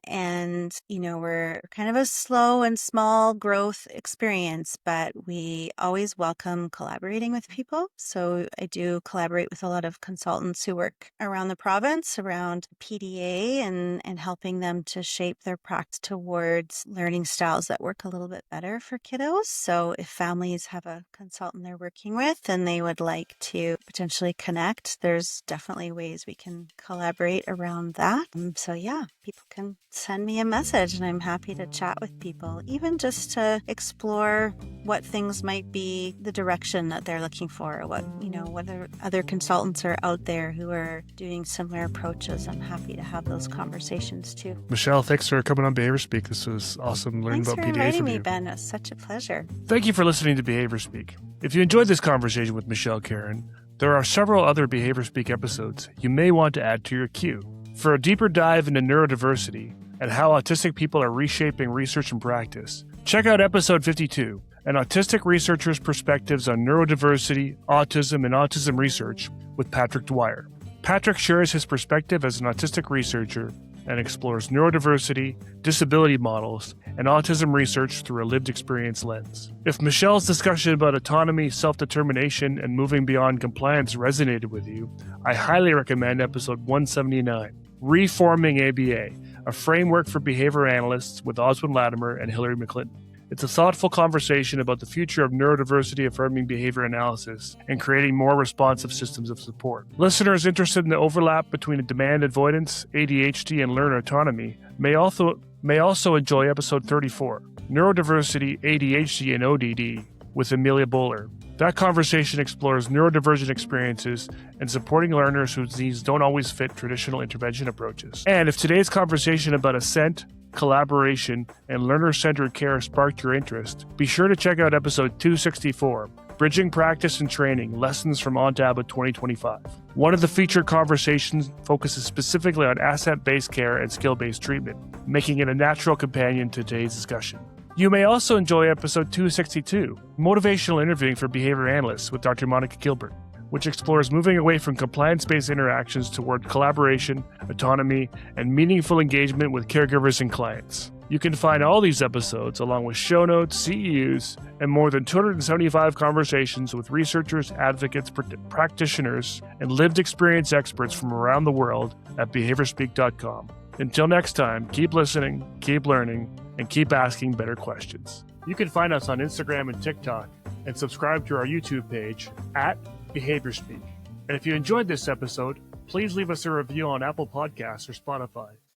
we're kind of a slow and small growth experience, but we always welcome collaborating with people. So I do collaborate with a lot of consultants who work around the province, around PDA, and helping them to shape their practice towards learning styles that work a little bit better for kiddos. So if families have a consultant they're working with and they would like to potentially connect, there's definitely ways we can collaborate around that. So yeah, people can send me a message and I'm happy to chat with people, even just to explore what things might be the direction that they're looking for, whether other consultants are out there who are doing similar approaches. I'm happy to have those conversations too. Michelle, thanks for coming on Behaviour Speak. This was awesome learning about PDA from you. Thanks for inviting me, Ben. It was such a pleasure. Thank you for listening to Behaviour Speak. If you enjoyed this conversation with Michelle Karren, there are several other Behaviour Speak episodes you may want to add to your queue. For a deeper dive into neurodiversity and how autistic people are reshaping research and practice, check out episode 52, An Autistic Researcher's Perspectives on Neurodiversity, Autism, and Autism Research with Patrick Dwyer. Patrick shares his perspective as an autistic researcher and explores neurodiversity, disability models, and autism research through a lived experience lens. If Michelle's discussion about autonomy, self-determination, and moving beyond compliance resonated with you, I highly recommend episode 179, Reforming ABA, a framework for behavior analysts with Oswin Latimer and Hilary McClinton. It's a thoughtful conversation about the future of neurodiversity affirming behavior analysis and creating more responsive systems of support. Listeners interested in the overlap between demand avoidance, ADHD, and learner autonomy may also enjoy episode 34, Neurodiversity, ADHD, and ODD with Amelia Bowler. That conversation explores neurodivergent experiences and supporting learners whose needs don't always fit traditional intervention approaches. And if today's conversation about assent, collaboration, and learner-centered care sparked your interest, be sure to check out episode 264, Bridging Practice and Training, Lessons from ONTAB 2025. One of the featured conversations focuses specifically on assent-based care and skill-based treatment, making it a natural companion to today's discussion. You may also enjoy episode 262, Motivational Interviewing for Behavior Analysts with Dr. Monica Gilbert. which explores moving away from compliance-based interactions toward collaboration, autonomy, and meaningful engagement with caregivers and clients. You can find all these episodes, along with show notes, CEUs, and more than 275 conversations with researchers, advocates, practitioners, and lived experience experts from around the world at behaviorspeak.com. Until next time, keep listening, keep learning, and keep asking better questions. You can find us on Instagram and TikTok, and subscribe to our YouTube page at Behaviour Speak. And if you enjoyed this episode, please leave us a review on Apple Podcasts or Spotify.